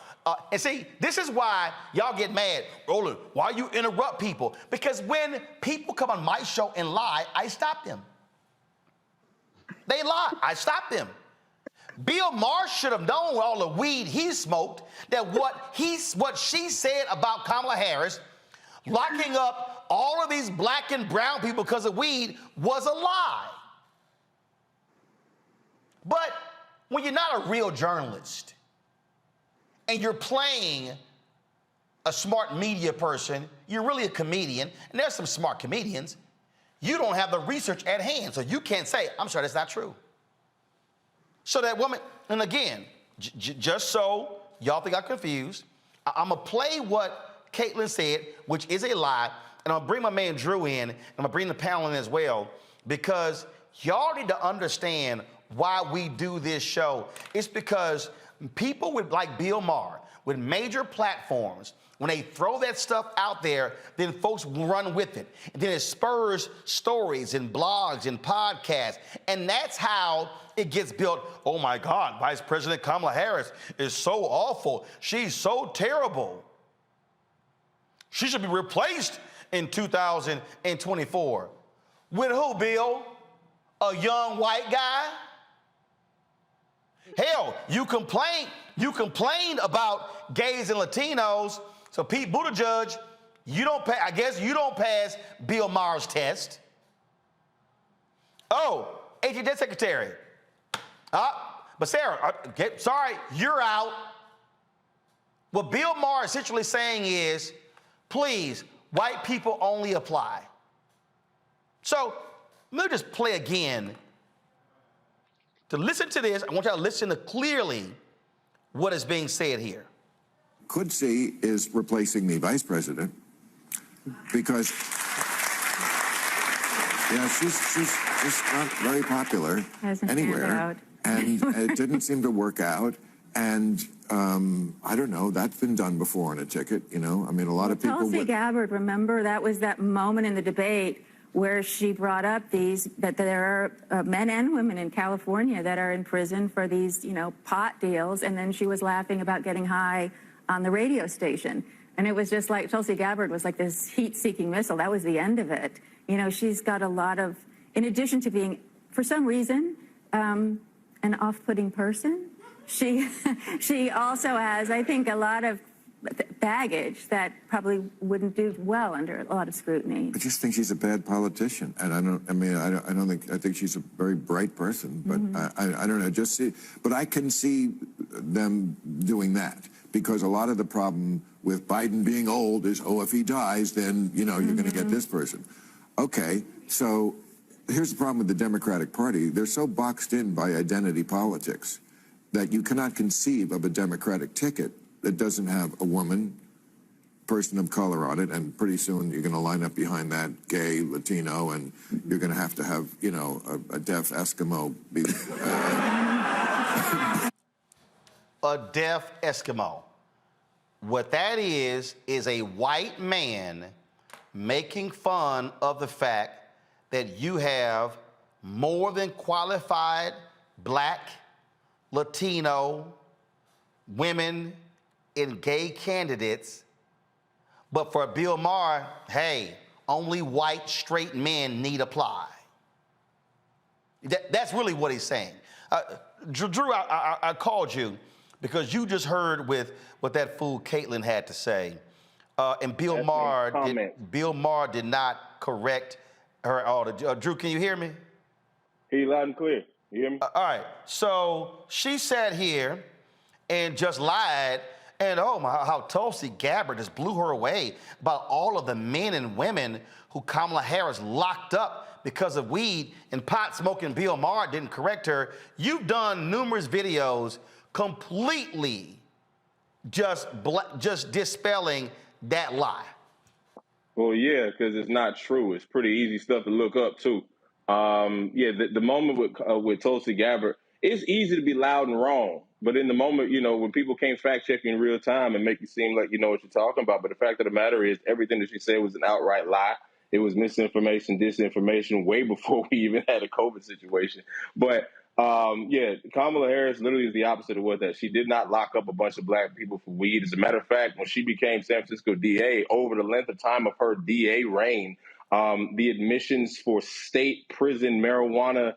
and see, this is why y'all get mad. Roland, why you interrupt people? Because when people come on my show and lie, I stop them. They lie, I stop them. Bill Maher should have known with all the weed he smoked that what she said about Kamala Harris, locking up all of these black and brown people because of weed, was a lie. But when you're not a real journalist and you're playing a smart media person, you're really a comedian, and there's some smart comedians, you don't have the research at hand, so you can't say, I'm sure that's not true. So that woman, and again, just so y'all think I'm confused, I'm going to play what Caitlin said, which is a lie, and I'm going to bring my man Drew in, and I'm going to bring the panel in as well, because y'all need to understand why we do this show. It's because people with like Bill Maher, with major platforms, when they throw that stuff out there, then folks will run with it. And then it spurs stories and blogs and podcasts. And that's how it gets built. Oh my God, Vice President Kamala Harris is so awful. She's so terrible. She should be replaced in 2024. With who, Bill? A young white guy? Hell, you complained about gays and Latinos. So Pete Buttigieg, I guess you don't pass Bill Maher's test. Oh, AG Secretary. But Sarah, sorry, you're out. What Bill Maher is essentially saying is, please, white people only apply. So let me just play again. To listen to this, I want y'all to listen to clearly what is being said here. Could see is replacing the vice president because, yeah, she's just not very popular anywhere, and it didn't seem to work out. And I don't know, that's been done before on a ticket, you know. I mean, a lot of people. Tulsi Gabbard, remember that was that moment in the debate where she brought up that there are men and women in California that are in prison for these, pot deals, and then she was laughing about getting high on the radio station. And it was just like Tulsi Gabbard was like this heat-seeking missile. That was the end of it. She's got a lot of, in addition to being, for some reason, an off-putting person, she also has, I think, a lot of baggage that probably wouldn't do well under a lot of scrutiny. I just think she's a bad politician, and I think she's a very bright person, but I don't know. But I can see them doing that because a lot of the problem with Biden being old is, oh, if he dies, then you're going to get this person. Okay, so here's the problem with the Democratic Party. They're so boxed in by identity politics that you cannot conceive of a Democratic ticket that doesn't have a woman, person of color on it, and pretty soon you're going to line up behind that gay, Latino, and you're going to have, a deaf Eskimo. A deaf Eskimo. What that is a white man making fun of the fact that you have more than qualified black, Latino, women, and gay candidates, but for Bill Maher, hey, only white straight men need apply. That's really what he's saying. Drew, I called you because you just heard what that fool Caitlin had to say, and Bill Maher did not correct her at all. Drew, can you hear me? Hear you loud and clear. You hear me? All right. So she sat here and just lied. And how Tulsi Gabbard just blew her away about all of the men and women who Kamala Harris locked up because of weed and pot smoking. Bill Maher didn't correct her. You've done numerous videos completely just dispelling that lie. Well, yeah, because it's not true. It's pretty easy stuff to look up too. The moment with Tulsi Gabbard, it's easy to be loud and wrong. But in the moment, when people can't fact check you in real time and make you seem like you know what you're talking about. But the fact of the matter is everything that she said was an outright lie. It was misinformation, disinformation way before we even had a COVID situation. But Kamala Harris literally is the opposite of what that. She did not lock up a bunch of black people for weed. As a matter of fact, when she became San Francisco DA, over the length of time of her DA reign, the admissions for state prison marijuana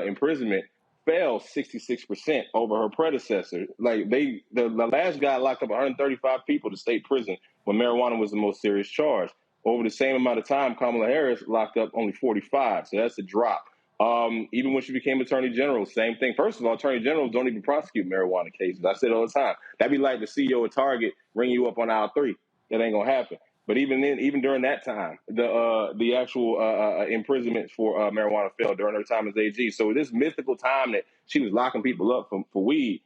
imprisonment fell 66% over her predecessor. Like the last guy locked up 135 people to state prison when marijuana was the most serious charge. Over the same amount of time, Kamala Harris locked up only 45. So that's a drop. Even when she became Attorney General, same thing. First of all, Attorney Generals don't even prosecute marijuana cases. I say it all the time. That'd be like the CEO of Target ringing you up on aisle 3. That ain't gonna happen. But even then, even during that time, the actual imprisonment for marijuana fell during her time as AG. So this mythical time that she was locking people up for weed,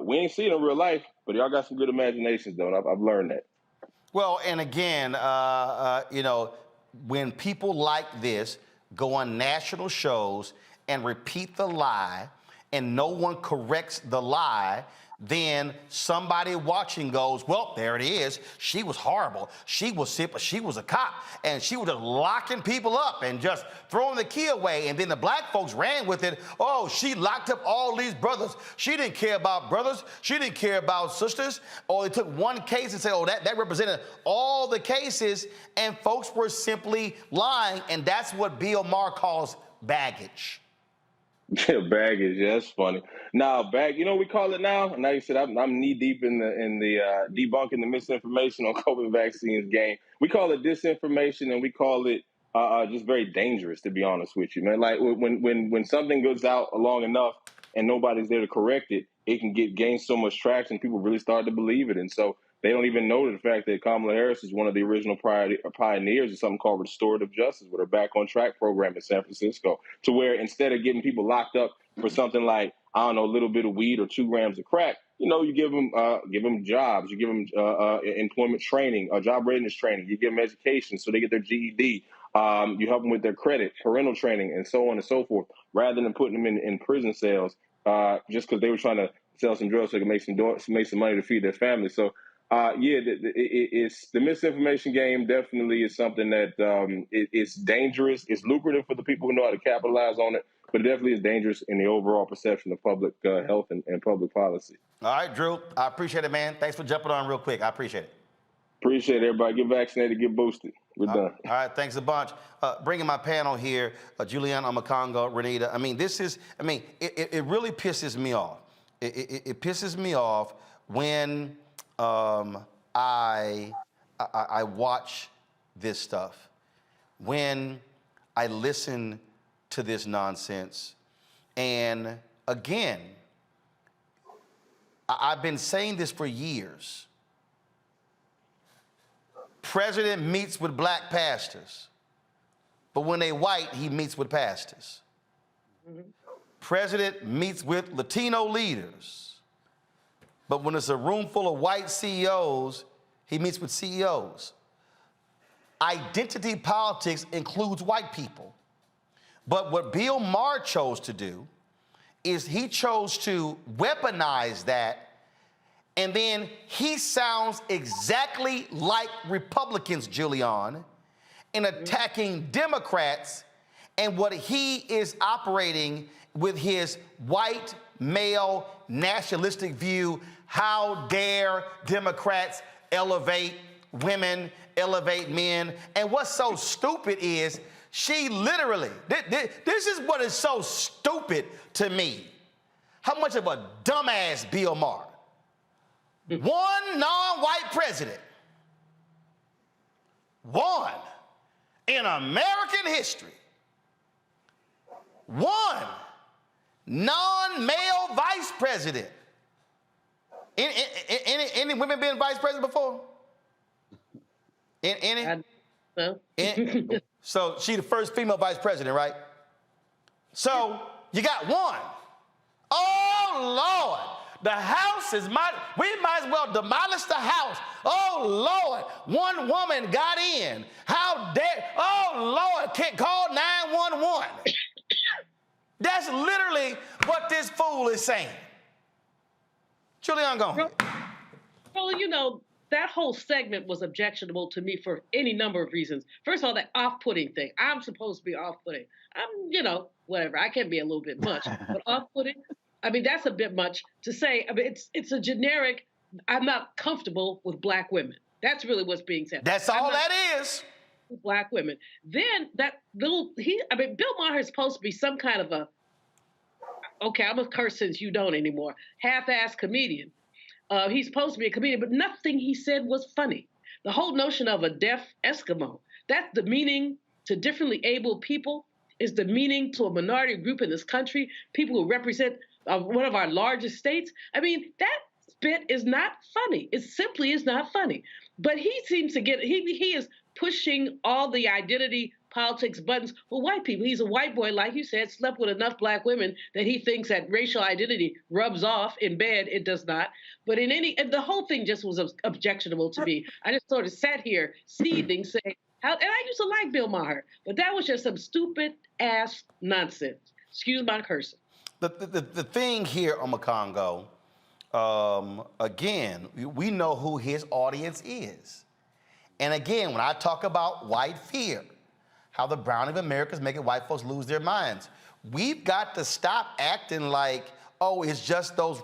we ain't seen it in real life. But y'all got some good imaginations, though. And I've learned that. Well, and again, when people like this go on national shows and repeat the lie, and no one corrects the lie, then somebody watching goes, well, there it is. She was horrible. She was sick, but she was a cop. And she was just locking people up and just throwing the key away. And then the black folks ran with it. Oh, she locked up all these brothers. She didn't care about brothers. She didn't care about sisters. Or they took one case and said, oh, that represented all the cases. And folks were simply lying. And that's what Bill Maher calls baggage. Yeah, baggage. Yeah, that's funny. Now, we call it now. Now you said I'm knee deep in the debunking the misinformation on COVID vaccines game. We call it disinformation, and we call it just very dangerous, to be honest with you, man. Like when something goes out long enough and nobody's there to correct it, it can gain so much traction. People really start to believe it, and so they don't even know the fact that Kamala Harris is one of the original pioneers of something called restorative justice with her Back on Track program in San Francisco, to where instead of getting people locked up for something like, I don't know, a little bit of weed or 2 grams of crack, you give them jobs, you give them employment training, job readiness training, you give them education so they get their GED, you help them with their credit, parental training, and so on and so forth, rather than putting them in prison cells just because they were trying to sell some drugs so they could make some money to feed their family. So it's the misinformation game definitely is something that it's dangerous. It's lucrative for the people who know how to capitalize on it, but it definitely is dangerous in the overall perception of public health and public policy. All right, Drew, I appreciate it, man. Thanks for jumping on real quick. I appreciate it. Appreciate it, everybody. Get vaccinated, get boosted. We're done. All right, thanks a bunch. Bringing my panel here, Juliana Amakongo, Renita. It really pisses me off. It pisses me off when I watch this stuff. When I listen to this nonsense, and again, I've been saying this for years. President meets with black pastors, but when they white, he meets with pastors. President meets with Latino leaders, but when it's a room full of white CEOs, he meets with CEOs. Identity politics includes white people. But what Bill Maher chose to do is he chose to weaponize that, and then he sounds exactly like Republicans, Julian, in attacking Democrats, and what he is operating with his white, male, nationalistic view. How dare Democrats elevate women, elevate men? And what's so stupid is she literally, this is what is so stupid to me. How much of a dumbass Bill Maher. One non-white president. One in American history. One non-male vice president. Any women been vice president before? Any? So she the first female vice president, right? So you got one. Oh, Lord. The house is we might as well demolish the house. Oh, Lord. One woman got in. How dare, oh, Lord, can't call 911. That's literally what this fool is saying. Julian, go ahead. Well, you know, that whole segment was objectionable to me for any number of reasons. First of all, that off-putting thing. I'm supposed to be off-putting. I'm, you know, whatever. I can be a little bit much. But off-putting, I mean, that's a bit much to say. I mean, it's a generic, I'm not comfortable with black women. That's really what's being said. That's all that is. Black women. Then that little, Bill Maher is supposed to be some kind of a, okay, I'm a curse since you don't anymore, half-assed comedian. He's supposed to be a comedian, but nothing he said was funny. The whole notion of a deaf Eskimo, that's demeaning to differently abled people, is demeaning to a minority group in this country, people who represent one of our largest states. I mean, that bit is not funny. It simply is not funny. But he seems to get, he is pushing all the identity politics buttons for white people. He's a white boy, like you said, slept with enough black women that he thinks that racial identity rubs off. In bed, it does not. But the whole thing just was objectionable to me. I just sort of sat here seething, saying, and I used to like Bill Maher, but that was just some stupid ass nonsense. Excuse my cursing. The thing here, Omakongo, again, we know who his audience is. And again, when I talk about white fear, how the browning of America is making white folks lose their minds, we've got to stop acting like, oh, it's just those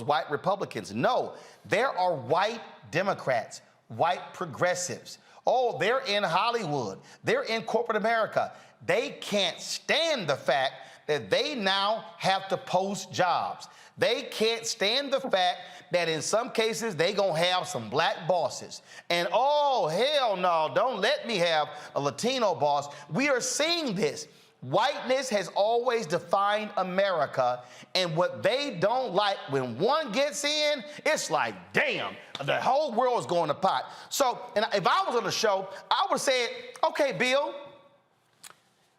white Republicans. No, there are white Democrats, white progressives. Oh, they're in Hollywood. They're in corporate America. They can't stand the fact that they now have to post jobs. They can't stand the fact that in some cases they gonna have some black bosses. And oh, hell no, don't let me have a Latino boss. We are seeing this. Whiteness has always defined America, and what they don't like, when one gets in, it's like, damn, the whole world's going to pot. So, and if I was on the show, I would say, okay, Bill,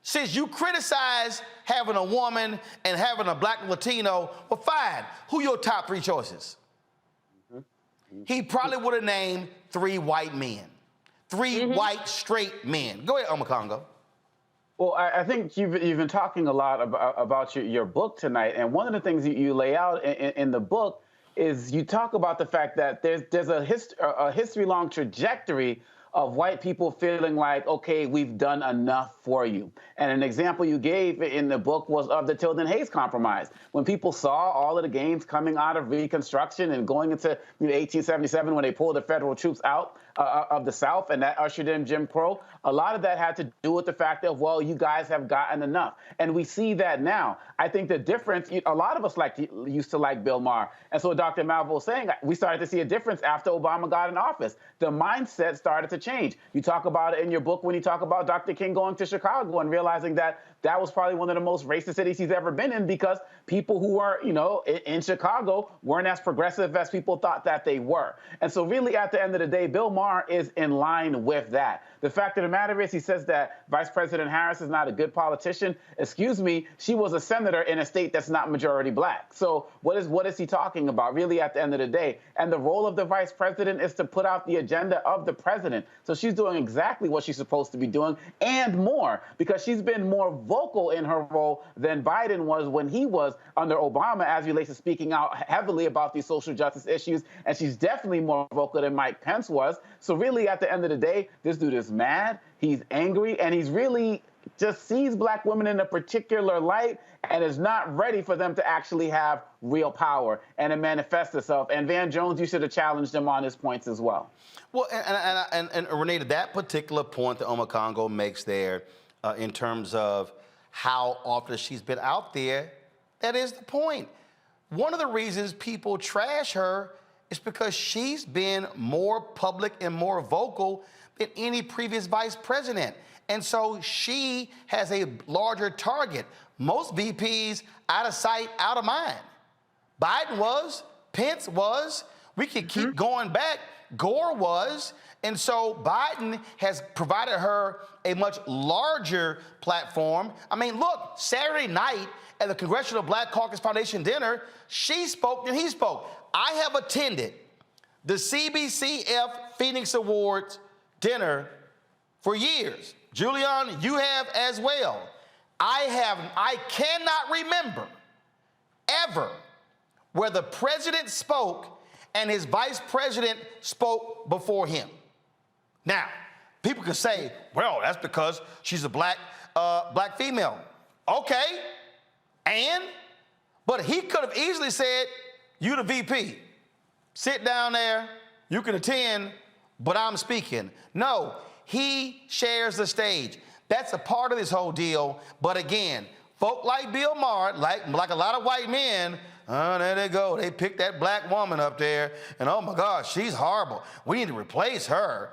since you criticize having a woman and having a black Latino, well, fine. Who your top three choices? He probably would have named 3 white men, 3 white straight men. Go ahead, Omakongo. Well, I think you've been talking a lot about your book tonight, and one of the things you lay out in the book is you talk about the fact that there's a history-long trajectory of white people feeling like, okay, we've done enough for you. And an example you gave in the book was of the Tilden Hayes Compromise. When people saw all of the gains coming out of Reconstruction and going into 1877 when they pulled the federal troops out of the South, and that ushered in Jim Crow. A lot of that had to do with the fact that, well, you guys have gotten enough. And we see that now. I think the difference, a lot of us used to like Bill Maher. And so Dr. Malvo was saying, we started to see a difference after Obama got in office. The mindset started to change. You talk about it in your book when you talk about Dr. King going to Chicago and realizing that that was probably one of the most racist cities he's ever been in, because people who were, in Chicago weren't as progressive as people thought that they were. And so really at the end of the day, Bill Maher is in line with that. The fact of the matter is, he says that Vice President Harris is not a good politician. Excuse me, she was a senator in a state that's not majority black. So what is he talking about, really, at the end of the day? And the role of the vice president is to put out the agenda of the president. So she's doing exactly what she's supposed to be doing and more, because she's been more vocal in her role than Biden was when he was under Obama, as relates to speaking out heavily about these social justice issues. And she's definitely more vocal than Mike Pence was. So really, at the end of the day, this dude is mad, he's angry, and he's really just sees black women in a particular light and is not ready for them to actually have real power and to manifest itself. And Van Jones, you should have challenged him on his points as well. Well, and Renee, that particular point that Oma Congo makes there in terms of how often she's been out there, that is the point. One of the reasons people trash her is because she's been more public and more vocal than any previous vice president. And so she has a larger target. Most VPs out of sight, out of mind. Biden was, Pence was, we could keep going back, Gore was. And so Biden has provided her a much larger platform. I mean, look, Saturday night at the Congressional Black Caucus Foundation dinner, she spoke and he spoke. I have attended the CBCF Phoenix Awards dinner for years. Julian, you have as well. I cannot remember ever where the president spoke and his vice president spoke before him. Now, people can say, well, that's because she's a black female. Okay, but he could have easily said, you the VP, sit down there, you can attend, but I'm speaking. No, he shares the stage. That's a part of this whole deal. But again, folk like Bill Maher, like a lot of white men, there they go. They picked that black woman up there, and oh my gosh, she's horrible. We need to replace her.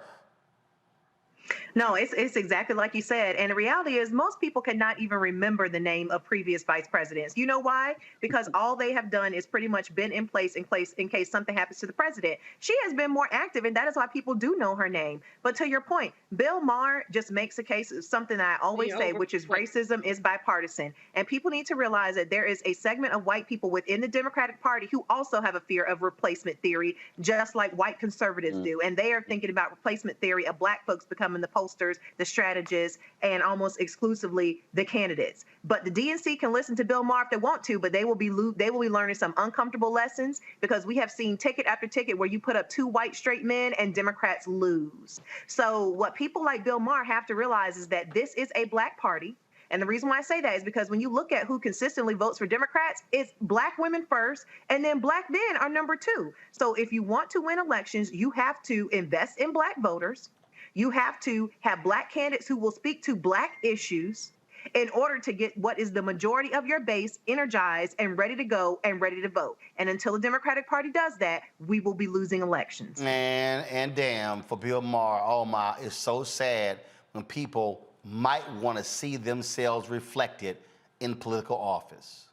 No, it's exactly like you said. And the reality is most people cannot even remember the name of previous vice presidents. You know why? Because all they have done is pretty much been in place in case something happens to the president. She has been more active, and that is why people do know her name. But to your point, Bill Maher just makes a case of something that I always say, which is racism is bipartisan. And people need to realize that there is a segment of white people within the Democratic Party who also have a fear of replacement theory, just like white conservatives do. And they are thinking about replacement theory of black folks becoming the posters, the strategists, and almost exclusively the candidates. But the DNC can listen to Bill Maher if they want to, but they will be learning some uncomfortable lessons, because we have seen ticket after ticket where you put up two white straight men and Democrats lose. So what people like Bill Maher have to realize is that this is a black party. And the reason why I say that is because when you look at who consistently votes for Democrats, it's black women first, and then black men are number two. So if you want to win elections, you have to invest in black voters. You have to have black candidates who will speak to black issues in order to get what is the majority of your base energized and ready to go and ready to vote. And until the Democratic Party does that, we will be losing elections. Man, and damn, for Bill Maher, oh my, it's so sad when people might want to see themselves reflected in political office.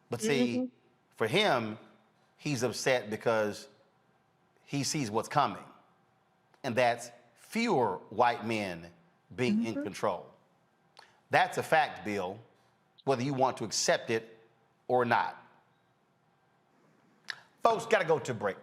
But see, for him, he's upset because he sees what's coming. And that's fewer white men being in control. That's a fact, Bill, whether you want to accept it or not. Folks, got to go to a break.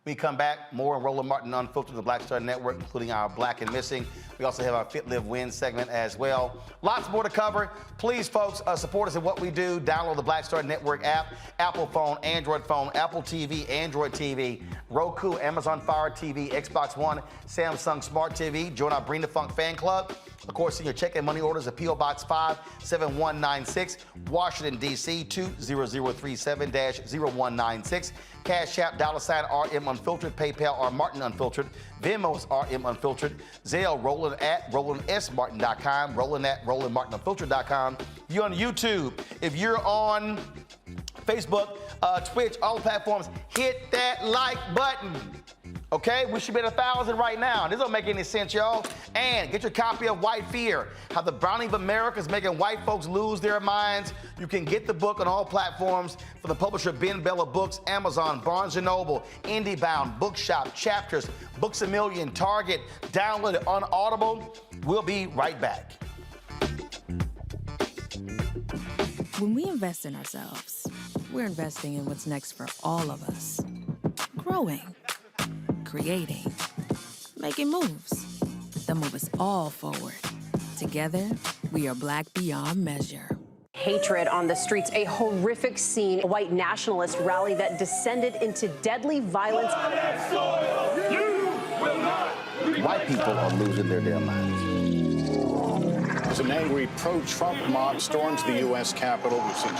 We come back, more on Roland Martin Unfiltered, the Black Star Network, including our Black and Missing. We also have our Fit, Live, Win segment as well. Lots more to cover. Please, folks, support us in what we do. Download the Black Star Network app, Apple phone, Android phone, Apple TV, Android TV, Roku, Amazon Fire TV, Xbox One, Samsung Smart TV. Join our Bring the Funk fan club. Of course, send your check and money orders at P.O. Box 57196, Washington, D.C. 20037-0196. Cash App, $RM Unfiltered, PayPal, R Martin Unfiltered, Venmo's RM Unfiltered, Zelle, Roland at RolandSMartin.com, Roland at RolandMartinUnfiltered.com. If you're on YouTube, if you're on Facebook, Twitch, all the platforms, hit that like button. Okay, we should be at 1,000 right now. This don't make any sense, y'all. And get your copy of White Fear, How the Browning of America is Making White Folks Lose Their Minds. You can get the book on all platforms from the publisher Ben Bella Books, Amazon, Barnes & Noble, IndieBound, Bookshop, Chapters, Books A Million, Target. Download it on Audible. We'll be right back. When we invest in ourselves, we're investing in what's next for all of us. Growing, creating, making moves that move us all forward. Together, we are Black beyond measure. Hatred on the streets, a horrific scene, a white nationalist rally that descended into deadly violence. White people are losing their damn minds. An angry pro-Trump mob storms the U.S. Capitol. We've seen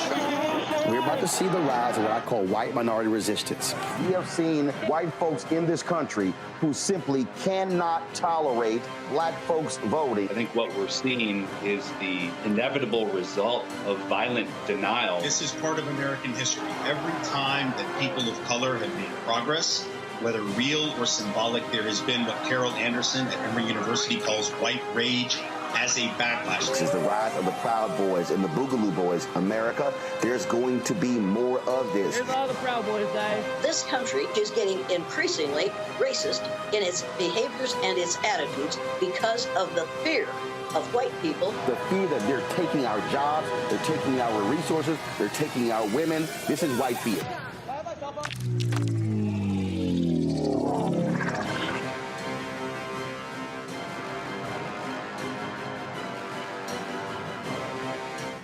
We're about to see the rise of what I call white minority resistance. We have seen white folks in this country who simply cannot tolerate black folks voting. I think what we're seeing is the inevitable result of violent denial. This is part of American history. Every time that people of color have made progress, whether real or symbolic, there has been what Carol Anderson at Emory University calls white rage as a backlash. This is the rise of the Proud Boys and the Boogaloo Boys. America, there's going to be more of this. Here's all the Proud Boys, guys. This country is getting increasingly racist in its behaviors and its attitudes because of the fear of white people. The fear that they're taking our jobs, they're taking our resources, they're taking our women. This is white fear.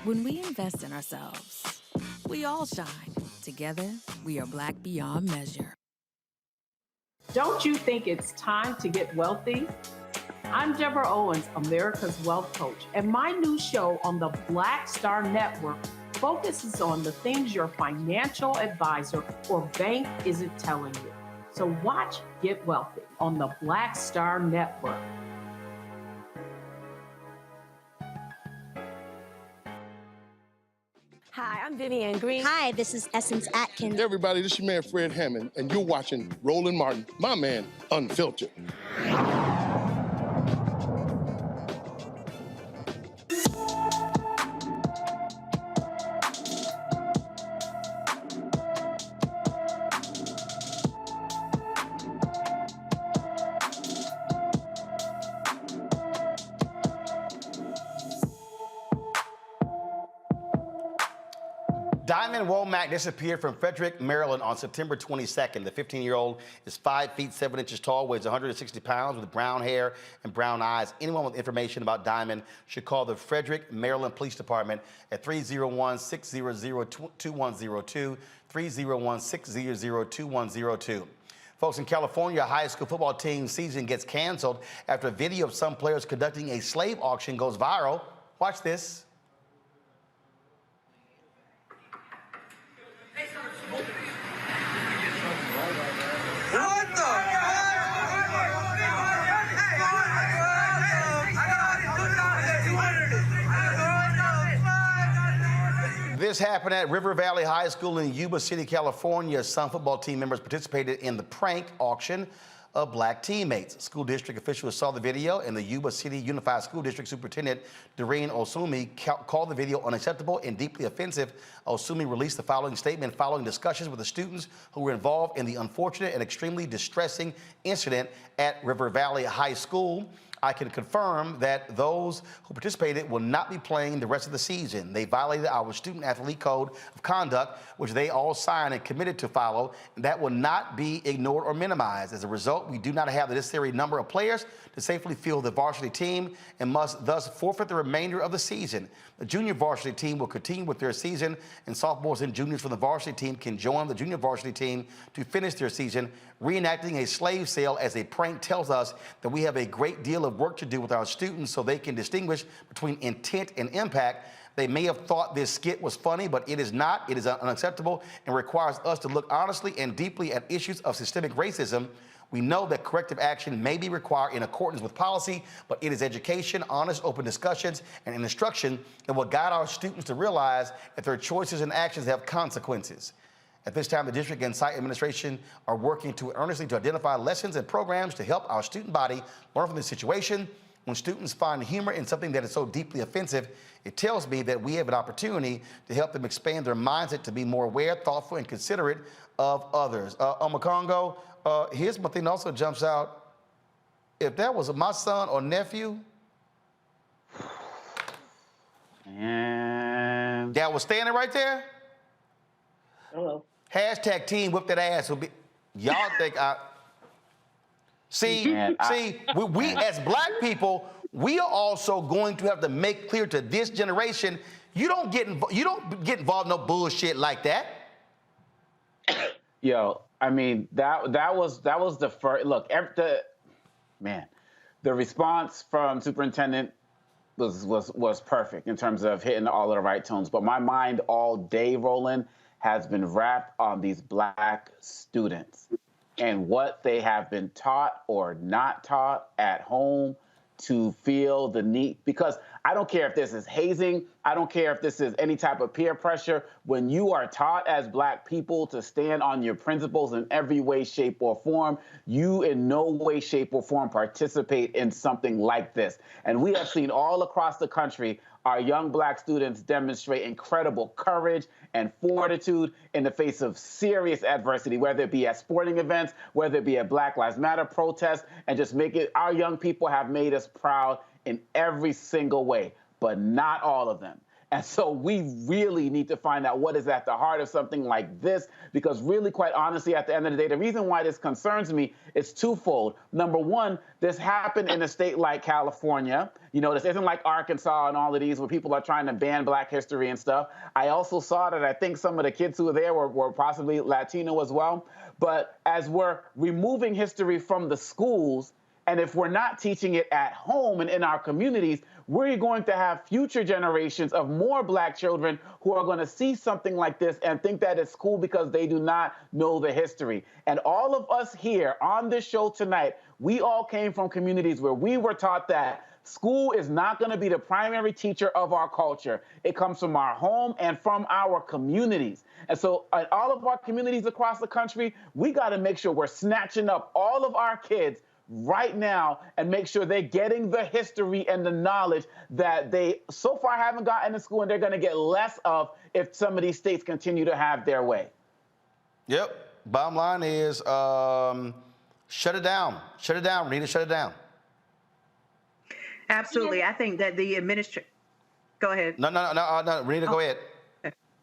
When we invest in ourselves, we all shine. Together, we are Black beyond measure. Don't you think it's time to get wealthy? I'm Deborah Owens, America's Wealth Coach, and my new show on the Black Star Network focuses on the things your financial advisor or bank isn't telling you. So watch Get Wealthy on the Black Star Network. Hi, I'm Vivian Green. Hi, this is Essence Atkins. Hey everybody, this is your man Fred Hammond, and you're watching Roland Martin, my man, Unfiltered. Diamond Womack disappeared from Frederick, Maryland on September 22nd. The 15-year-old is 5 feet 7 inches tall, weighs 160 pounds, with brown hair and brown eyes. Anyone with information about Diamond should call the Frederick, Maryland Police Department at 301-600-2102, 301-600-2102. Folks, in California, a high school football team season gets canceled after a video of some players conducting a slave auction goes viral. Watch this. This happened at River Valley High School in Yuba City, California. Some football team members participated in the prank auction of black teammates. School district officials saw the video, and the Yuba City Unified School District Superintendent Doreen Osumi called the video unacceptable and deeply offensive. Osumi released the following statement following discussions with the students who were involved in the unfortunate and extremely distressing incident at River Valley High School. I can confirm that those who participated will not be playing the rest of the season. They violated our student athlete code of conduct, which they all signed and committed to follow, and that will not be ignored or minimized. As a result, we do not have the necessary number of players to safely field the varsity team and must thus forfeit the remainder of the season. The junior varsity team will continue with their season, and sophomores and juniors from the varsity team can join the junior varsity team to finish their season. Reenacting a slave sale as a prank tells us that we have a great deal of work to do with our students so they can distinguish between intent and impact. They may have thought this skit was funny, but it is not. It is unacceptable and requires us to look honestly and deeply at issues of systemic racism. We know that corrective action may be required in accordance with policy, but it is education, honest, open discussions, and instruction that will guide our students to realize that their choices and actions have consequences. At this time, the district and site administration are working earnestly to identify lessons and programs to help our student body learn from this situation. When students find humor in something that is so deeply offensive, it tells me that we have an opportunity to help them expand their mindset to be more aware, thoughtful, and considerate of others. Omakongo, here's one thing that also jumps out. If that was my son or nephew, and that was standing right there. Hello. Hashtag team whip that ass. Y'all think I... See, we as black people, we are also going to have to make clear to this generation, you don't get involved in no bullshit like that. Yo, I mean, that was the first look. The response from superintendent was perfect in terms of hitting all of the right tones. But my mind all day, Roland, has been wrapped on these black students and what they have been taught or not taught at home to feel the need. Because I don't care if this is hazing, I don't care if this is any type of peer pressure. When you are taught as black people to stand on your principles in every way, shape, or form, you in no way, shape, or form participate in something like this. And we have seen all across the country our young black students demonstrate incredible courage and fortitude in the face of serious adversity, whether it be at sporting events, whether it be at Black Lives Matter protests, and just our young people have made us proud in every single way, but not all of them. And so we really need to find out what is at the heart of something like this, because really, quite honestly, at the end of the day, the reason why this concerns me is twofold. Number one, this happened in a state like California. You know, this isn't like Arkansas and all of these where people are trying to ban black history and stuff. I also saw that I think some of the kids who were there were possibly Latino as well. But as we're removing history from the schools, and if we're not teaching it at home and in our communities, we're going to have future generations of more black children who are going to see something like this and think that it's cool because they do not know the history. And all of us here on this show tonight, we all came from communities where we were taught that school is not going to be the primary teacher of our culture. It comes from our home and from our communities. And so in all of our communities across the country, we got to make sure we're snatching up all of our kids right now and make sure they're getting the history and the knowledge that they so far haven't gotten in school and they're going to get less of if some of these states continue to have their way. Yep. Bottom line is shut it down. Shut it down. We need to shut it down. Absolutely. I think that the administrator... Go ahead. No, Rita, go ahead.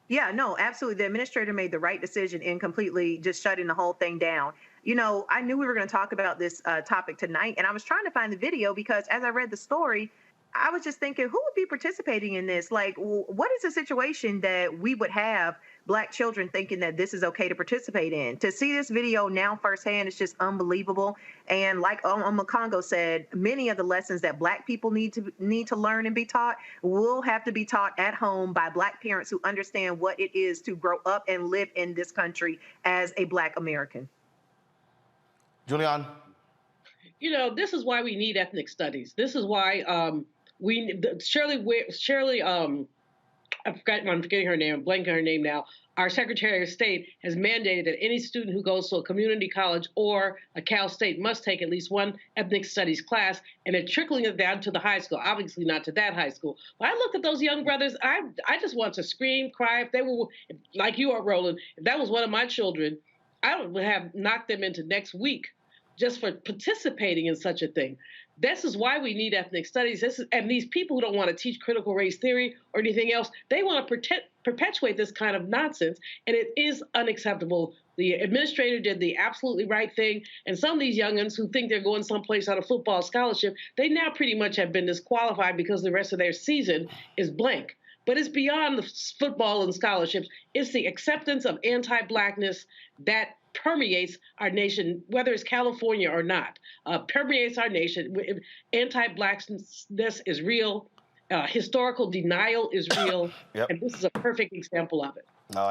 Yeah, no, absolutely. The administrator made the right decision in completely just shutting the whole thing down. You know, I knew we were going to talk about this topic tonight, and I was trying to find the video because as I read the story, I was just thinking, who would be participating in this? Like, what is the situation that we would have black children thinking that this is okay to participate in? To see this video now firsthand is just unbelievable. And like Omakongo said, many of the lessons that black people need to learn and be taught will have to be taught at home by black parents who understand what it is to grow up and live in this country as a black American. Julian? You know, this is why we need ethnic studies. This is why Shirley, I'm forgetting her name, I'm blanking her name now. Our Secretary of State has mandated that any student who goes to a community college or a Cal State must take at least one ethnic studies class, and they're trickling it down to the high school, obviously not to that high school. But I looked at those young brothers, I just want to scream, cry. If they were, like you are, Roland, if that was one of my children, I would have knocked them into next week just for participating in such a thing. This is why we need ethnic studies. And these people who don't want to teach critical race theory or anything else, they want to perpetuate this kind of nonsense, and it is unacceptable. The administrator did the absolutely right thing, and some of these youngins who think they're going someplace on a football scholarship, they now pretty much have been disqualified because the rest of their season is blank. But it's beyond the football and scholarships. It's the acceptance of anti-Blackness that permeates our nation, whether it's California or not, permeates our nation. Anti-Blackness is real. Historical denial is real. Yep. And this is a perfect example of it.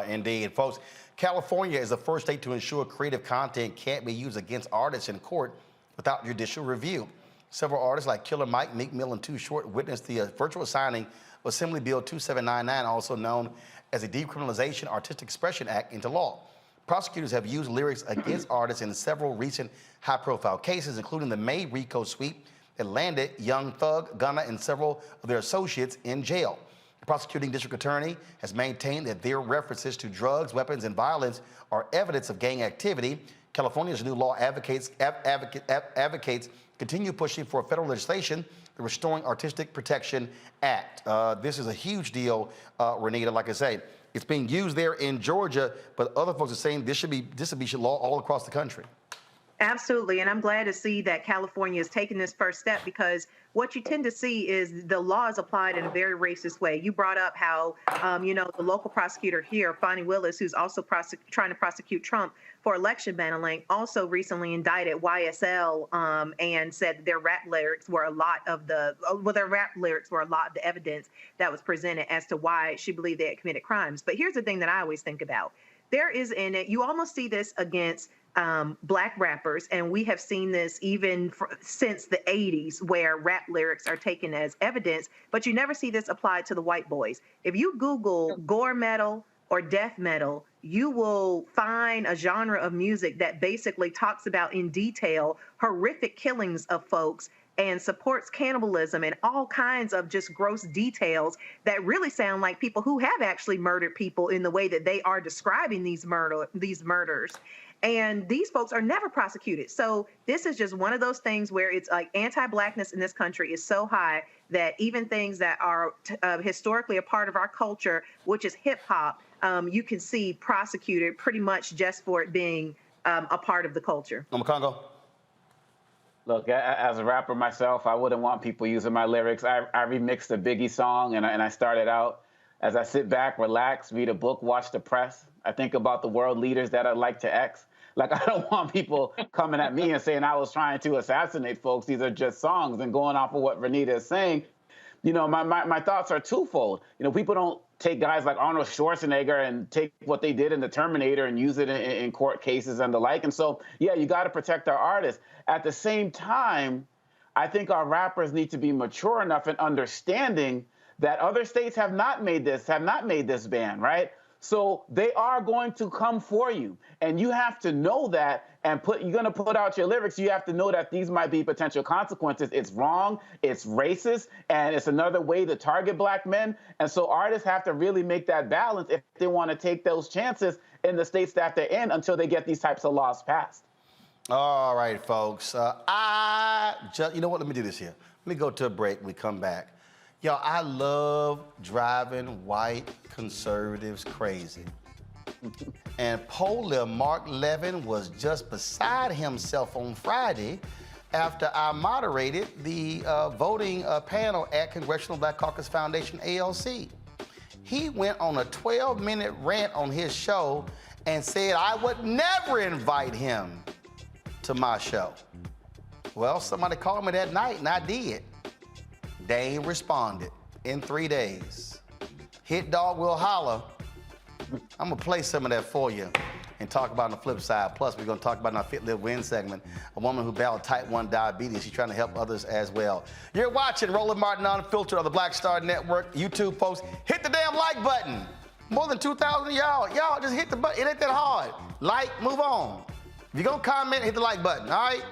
Indeed. Folks, California is the first state to ensure creative content can't be used against artists in court without judicial review. Several artists like Killer Mike, Meek Mill, and Too Short witnessed the virtual signing of Assembly Bill 2799, also known as the Decriminalization Artistic Expression Act, into law. Prosecutors have used lyrics against artists in several recent high-profile cases, including the May RICO sweep that landed Young Thug, Gunna, and several of their associates in jail. The prosecuting district attorney has maintained that their references to drugs, weapons, and violence are evidence of gang activity. California's new law advocates continue pushing for federal legislation, the Restoring Artistic Protection Act. This is a huge deal, Renita. Like I say, it's being used there in Georgia, but other folks are saying this should be law all across the country. Absolutely. And I'm glad to see that California is taking this first step, because what you tend to see is the law is applied in a very racist way. You brought up how, the local prosecutor here, Fonnie Willis, who's also trying to prosecute Trump for election meddling, also recently indicted YSL and said their rap lyrics were a lot of the evidence that was presented as to why she believed they had committed crimes. But here's the thing that I always think about. There is in it, you almost see this against Black rappers, and we have seen this even since the 80s, where rap lyrics are taken as evidence, but you never see this applied to the white boys. If you Google gore metal or death metal, you will find a genre of music that basically talks about in detail horrific killings of folks and supports cannibalism and all kinds of just gross details that really sound like people who have actually murdered people in the way that they are describing these murders. And these folks are never prosecuted. So this is just one of those things where it's like anti-Blackness in this country is so high that even things that are historically a part of our culture, which is hip hop, you can see prosecuted pretty much just for it being a part of the culture. Congo. Look, as a rapper myself, I wouldn't want people using my lyrics. I remixed a Biggie song, and I started out as I sit back, relax, read a book, watch the press. I think about the world leaders that I'd like to X. Like, I don't want people coming at me and saying I was trying to assassinate folks. These are just songs. And going off of what Renita is saying, my thoughts are twofold. People don't take guys like Arnold Schwarzenegger and take what they did in The Terminator and use it in court cases and the like. And so, yeah, you got to protect our artists. At the same time, I think our rappers need to be mature enough in understanding that other states have not made this ban, right? So they are going to come for you. And you have to know that, and you're going to put out your lyrics. You have to know that these might be potential consequences. It's wrong, it's racist, and it's another way to target Black men. And so artists have to really make that balance if they want to take those chances in the states that they're in until they get these types of laws passed. All right, folks. You know what? Let me do this here. Let me go to a break. We come back. Yo, I love driving white conservatives crazy. And poller Mark Levin was just beside himself on Friday after I moderated the voting panel at Congressional Black Caucus Foundation, ALC. He went on a 12-minute rant on his show and said I would never invite him to my show. Well, somebody called me that night, and I did. They ain't responded in 3 days. Hit Dog Will Holler. I'm gonna play some of that for you and talk about on the flip side. Plus, we're gonna talk about in our Fit, Live, Win segment, a woman who battled type 1 diabetes. She's trying to help others as well. You're watching Roland Martin Unfiltered on the Black Star Network. YouTube folks, hit the damn like button. More than 2,000 of y'all just hit the button. It ain't that hard. Like, move on. If you're gonna comment, hit the like button, all right?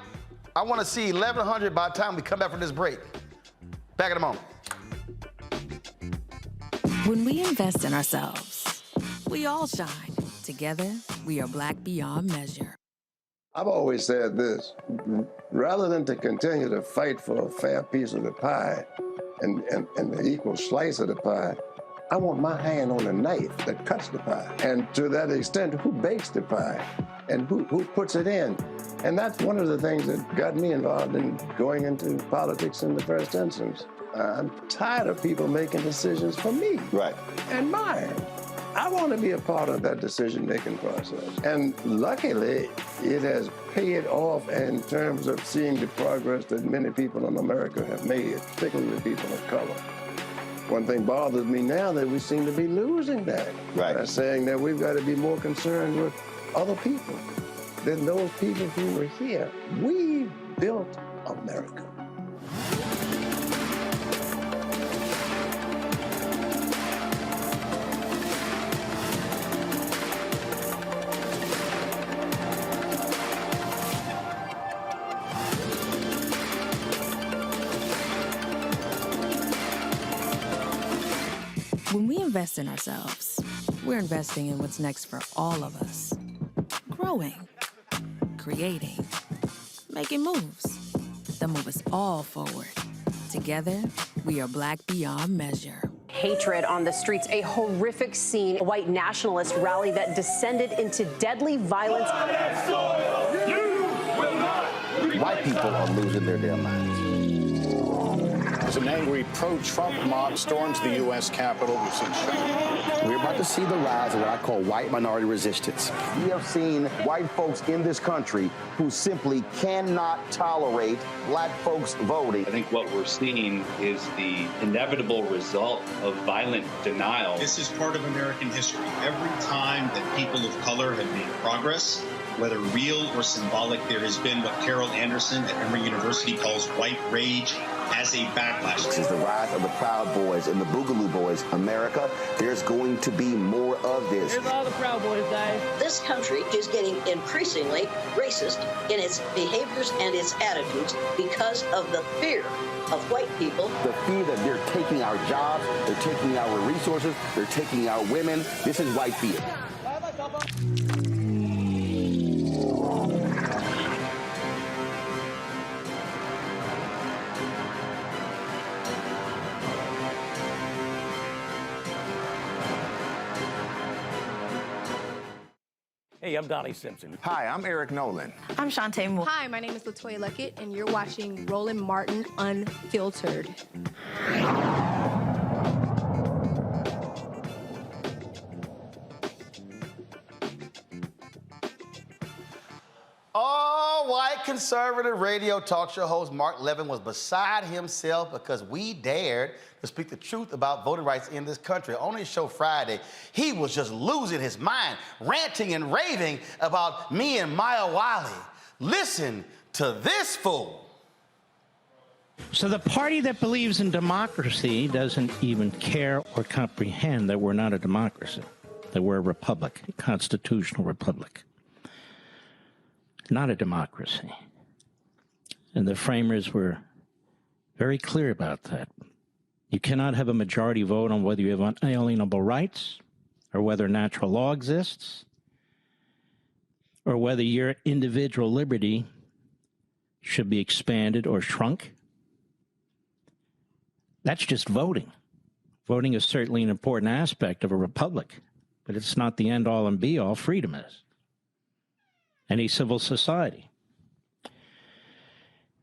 I wanna see 1,100 by the time we come back from this break. Back in a moment. When we invest in ourselves, we all shine. Together, we are Black beyond measure. I've always said this, rather than to continue to fight for a fair piece of the pie and the equal slice of the pie, I want my hand on the knife that cuts the pie. And to that extent, who bakes the pie and who puts it in? And that's one of the things that got me involved in going into politics in the first instance. I'm tired of people making decisions for me. Right. And mine. I want to be a part of that decision-making process. And luckily, it has paid off in terms of seeing the progress that many people in America have made, particularly people of color. One thing bothers me now that we seem to be losing that. Right. By saying that we've got to be more concerned with other people than those people who were here. We built America. When we invest in ourselves, we're investing in what's next for all of us. Growing, creating, making moves that move us all forward. Together, we are Black beyond measure. Hatred on the streets, a horrific scene, a white nationalist rally that descended into deadly violence. White people are losing their damn minds. As an angry pro-Trump mob storms the U.S. Capitol, We're about to see the rise of what I call white minority resistance. We have seen white folks in this country who simply cannot tolerate black folks voting. I think what we're seeing is the inevitable result of violent denial. This is part of American history. Every time that people of color have made progress, whether real or symbolic, there has been what Carol Anderson at Emory University calls white rage as a backlash. This is the rise of the Proud Boys and the Boogaloo Boys. America, there's going to be more of this. Here's all the Proud Boys, guys. This country is getting increasingly racist in its behaviors and its attitudes because of the fear of white people. The fear that they're taking our jobs, they're taking our resources, they're taking our women. This is white fear. Hey, I'm Donnie Simpson. Hi, I'm Eric Nolan. I'm Shantae Moore. Hi, my name is LaToya Luckett, and you're watching Roland Martin Unfiltered. Oh, white conservative radio talk show host Mark Levin was beside himself because we dared to speak the truth about voting rights in this country. On his show Friday, he was just losing his mind, ranting and raving about me and Maya Wiley. Listen to this fool. So the party that believes in democracy doesn't even care or comprehend that we're not a democracy, that we're a republic, a constitutional republic. Not a democracy. And the framers were very clear about that. You cannot have a majority vote on whether you have unalienable rights or whether natural law exists or whether your individual liberty should be expanded or shrunk. That's just voting. Voting is certainly an important aspect of a republic, but it's not the end-all and be-all. Freedom is. Any civil society.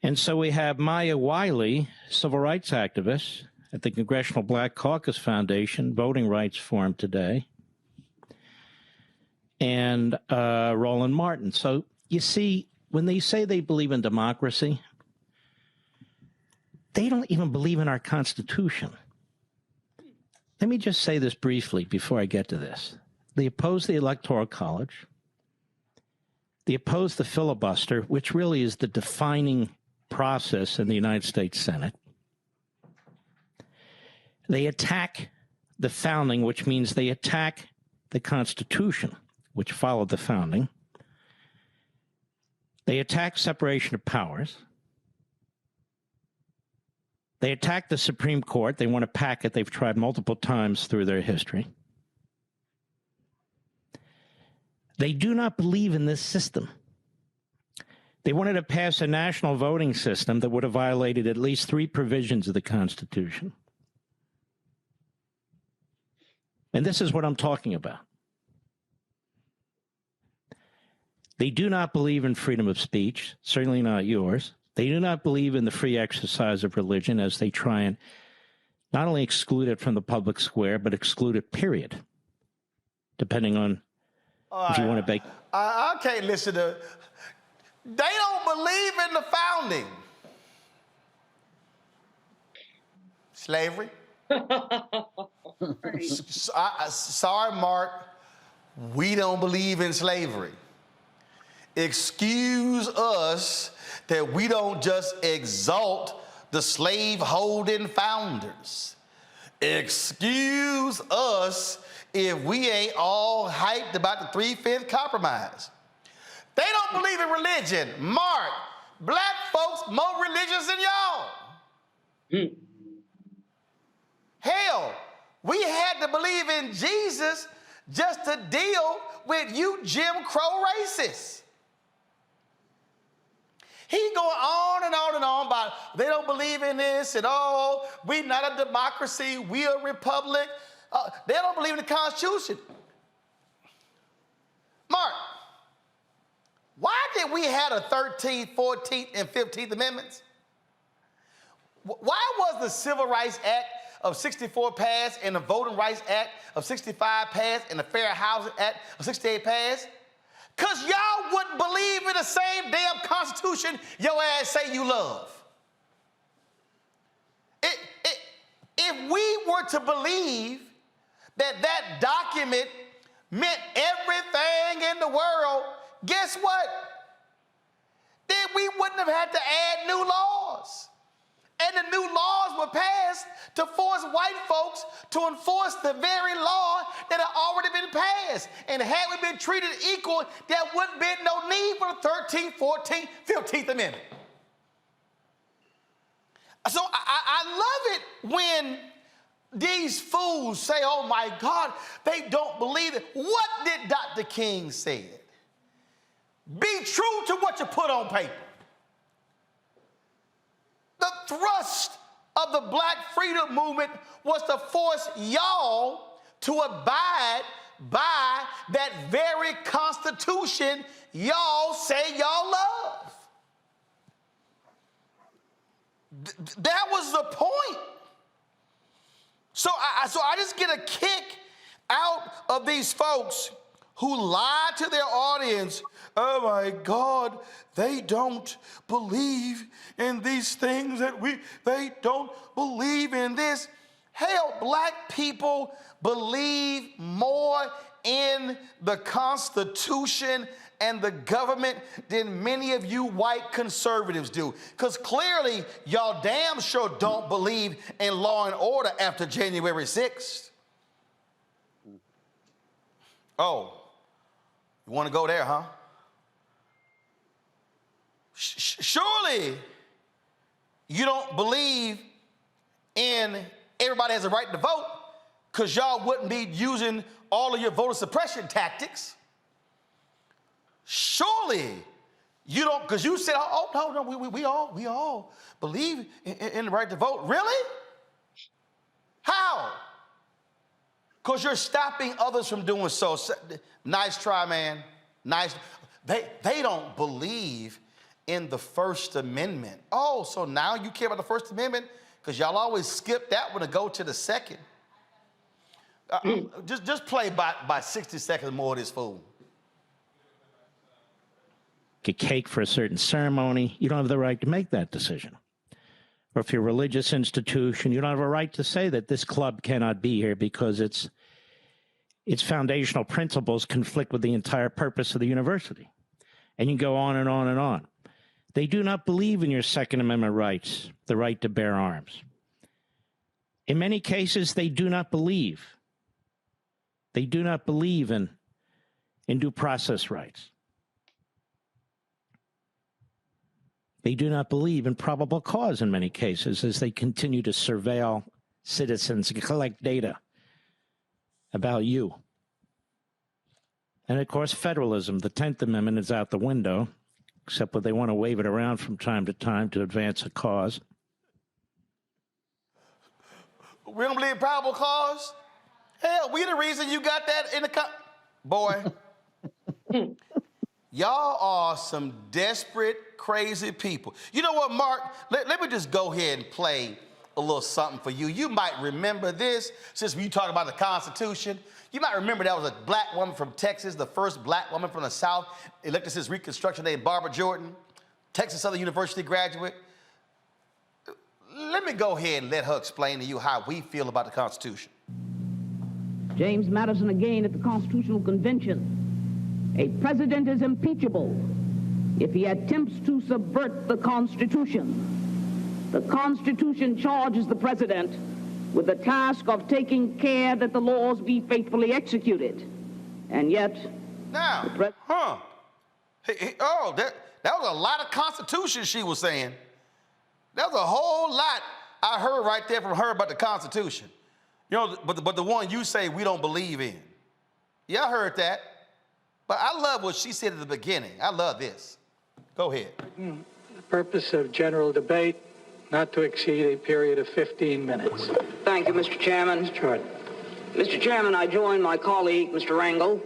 And so we have Maya Wiley, civil rights activist at the Congressional Black Caucus Foundation, Voting Rights Forum today, and Roland Martin. So you see, when they say they believe in democracy, they don't even believe in our Constitution. Let me just say this briefly before I get to this. They oppose the Electoral College. They oppose the filibuster, which really is the defining process in the United States Senate. They attack the founding, which means they attack the Constitution, which followed the founding. They attack separation of powers. They attack the Supreme Court. They want to pack it. They've tried multiple times through their history. They do not believe in this system. They wanted to pass a national voting system that would have violated at least 3 provisions of the Constitution. And this is what I'm talking about. They do not believe in freedom of speech, certainly not yours. They do not believe in the free exercise of religion, as they try and not only exclude it from the public square, but exclude it, period, depending on if you want to make... I can't listen to... They don't believe in the founding. Slavery? Sorry, Mark. We don't believe in slavery. Excuse us that we don't just exalt the slave-holding founders. Excuse us if we ain't all hyped about the 3-5 compromise. They don't believe in religion. Mark, black folks more religious than y'all. Hell, we had to believe in Jesus just to deal with you Jim Crow racists. He going on and on and on about they don't believe in this and all. We not a democracy. We a republic. They don't believe in the Constitution. Mark, why did we have a 13th, 14th, and 15th Amendments? Why was the Civil Rights Act of 64 passed and the Voting Rights Act of 65 passed and the Fair Housing Act of 68 passed? Because y'all wouldn't believe in the same damn Constitution your ass say you love. If we were to believe that that document meant everything in the world, guess what? Then we wouldn't have had to add new laws. And the new laws were passed to force white folks to enforce the very law that had already been passed. And had we been treated equal, there wouldn't be no need for the 13th, 14th, 15th Amendment. So I love it when these fools say, oh my God, they don't believe it. What did Dr. King say? Be true to what you put on paper. The thrust of the Black Freedom Movement was to force y'all to abide by that very Constitution y'all say y'all love. That was the point. So I just get a kick out of these folks who lie to their audience. Oh my God, they don't believe in these things they don't believe in this. Hell, black people believe more in the Constitution and the government than many of you white conservatives do. Because clearly, y'all damn sure don't believe in law and order after January 6th. Oh, you want to go there, huh? Surely you don't believe in everybody has a right to vote, because y'all wouldn't be using all of your voter suppression tactics. Surely you don't, because you said, oh, no, we all believe in the right to vote. Really? How? Because you're stopping others from doing so. Nice try, man. Nice. They don't believe in the First Amendment. Oh, so now you care about the First Amendment? Because y'all always skip that one to go to the second. Just play by 60 seconds more of this fool. Get cake for a certain ceremony, you don't have the right to make that decision. Or if you're a religious institution, you don't have a right to say that this club cannot be here because its foundational principles conflict with the entire purpose of the university. And you go on and on and on. They do not believe in your Second Amendment rights, the right to bear arms. In many cases, they do not believe. They do not believe in due process rights. They do not believe in probable cause in many cases as they continue to surveil citizens and collect data about you. And of course, federalism, the 10th Amendment, is out the window, except that they want to wave it around from time to time to advance a cause. We don't believe in probable cause? Hell, we the reason you got that in the boy. Y'all are some desperate, crazy people. You know what, Mark? Let me just go ahead and play a little something for you. You might remember this, since you talk about the Constitution. You might remember that was a black woman from Texas, the first black woman from the South, elected since Reconstruction, named Barbara Jordan, Texas Southern University graduate. Let me go ahead and let her explain to you how we feel about the Constitution. James Madison again at the Constitutional Convention. A president is impeachable if he attempts to subvert the Constitution. The Constitution charges the president with the task of taking care that the laws be faithfully executed. And yet, now, that was a lot of Constitution she was saying. That was a whole lot I heard right there from her about the Constitution. You know, but the one you say we don't believe in. Yeah, I heard that. But I love what she said at the beginning. I love this. Go ahead. The purpose of general debate, not to exceed a period of 15 minutes. Thank you, Mr. Chairman. Mr. Jordan. Mr. Chairman, I join my colleague, Mr. Rangel,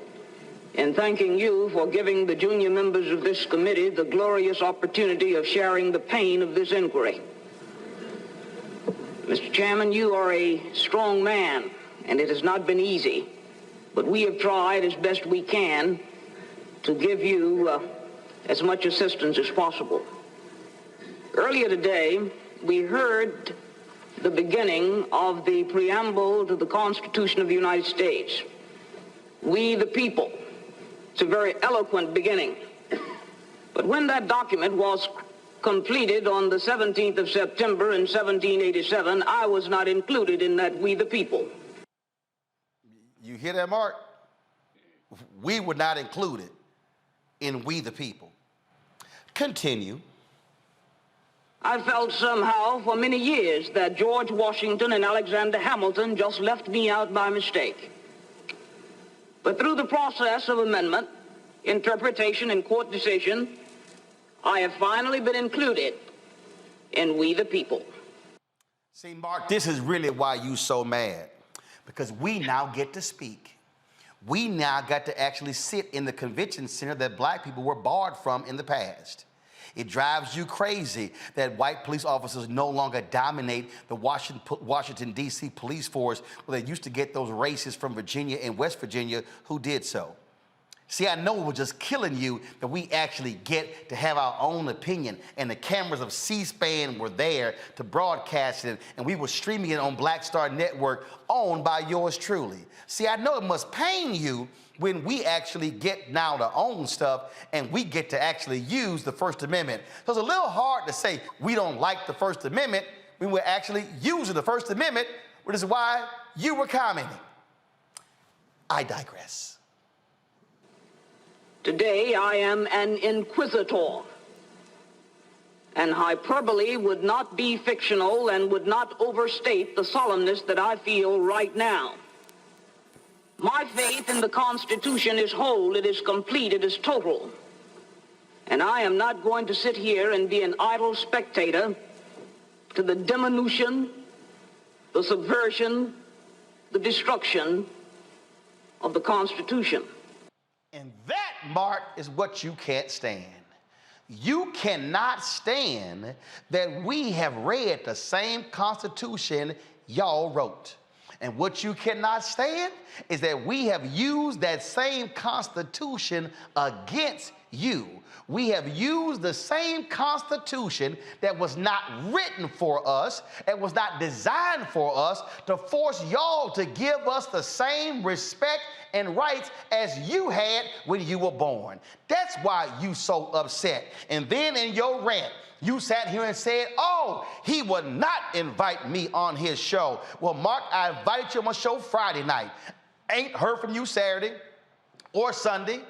in thanking you for giving the junior members of this committee the glorious opportunity of sharing the pain of this inquiry. Mr. Chairman, you are a strong man, and it has not been easy, but we have tried as best we can to give you as much assistance as possible. Earlier today, we heard the beginning of the preamble to the Constitution of the United States. We the people. It's a very eloquent beginning. But when that document was completed on the 17th of September in 1787, I was not included in that we the people. You hear that, Mark? We were not included in we the people. Continue. I felt somehow for many years that George Washington and Alexander Hamilton just left me out by mistake. But through the process of amendment, interpretation, and court decision, I have finally been included in we the people. See, Mark, this is really why you so mad. Because we now get to speak. We now got to actually sit in the convention center that black people were barred from in the past. It drives you crazy that white police officers no longer dominate the Washington, D.C. police force, where they used to get those racists from Virginia and West Virginia who did so. See, I know it was just killing you that we actually get to have our own opinion, and the cameras of C-SPAN were there to broadcast it, and we were streaming it on Black Star Network, owned by yours truly. See, I know it must pain you when we actually get now to own stuff and we get to actually use the First Amendment. So it's a little hard to say we don't like the First Amendment when we're actually using the First Amendment, which is why you were commenting. I digress. Today, I am an inquisitor, and hyperbole would not be fictional and would not overstate the solemnness that I feel right now. My faith in the Constitution is whole, it is complete, it is total, and I am not going to sit here and be an idle spectator to the diminution, the subversion, the destruction of the Constitution. And that, Mark, is what you can't stand. You cannot stand that we have read the same Constitution y'all wrote. And what you cannot stand is that we have used that same Constitution against you. We have used the same Constitution that was not written for us and was not designed for us to force y'all to give us the same respect and rights as you had when you were born. That's why you so upset. And then in your rant, you sat here and said, oh, he would not invite me on his show. Well, Mark, I invited you on my show Friday night. Ain't heard from you Saturday or Sunday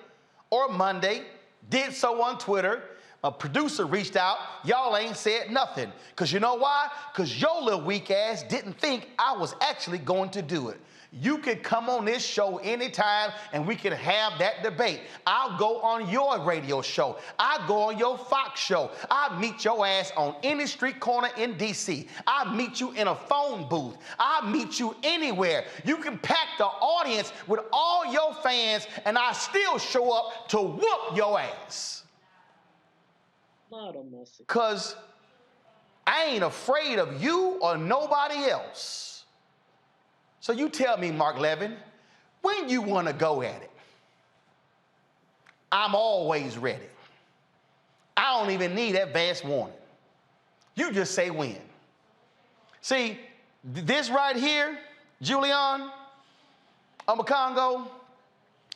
or Monday. Did so on Twitter. A producer reached out. Y'all ain't said nothing. Because you know why? Because your little weak ass didn't think I was actually going to do it. You can come on this show anytime and we can have that debate. I'll go on your radio show. I'll go on your Fox show. I'll meet your ass on any street corner in D.C. I'll meet you in a phone booth. I'll meet you anywhere. You can pack the audience with all your fans and I still show up to whoop your ass. Because I ain't afraid of you or nobody else. So you tell me, Mark Levin, when you want to go at it. I'm always ready. I don't even need advance warning. You just say when. See, this right here, Julian, Congo,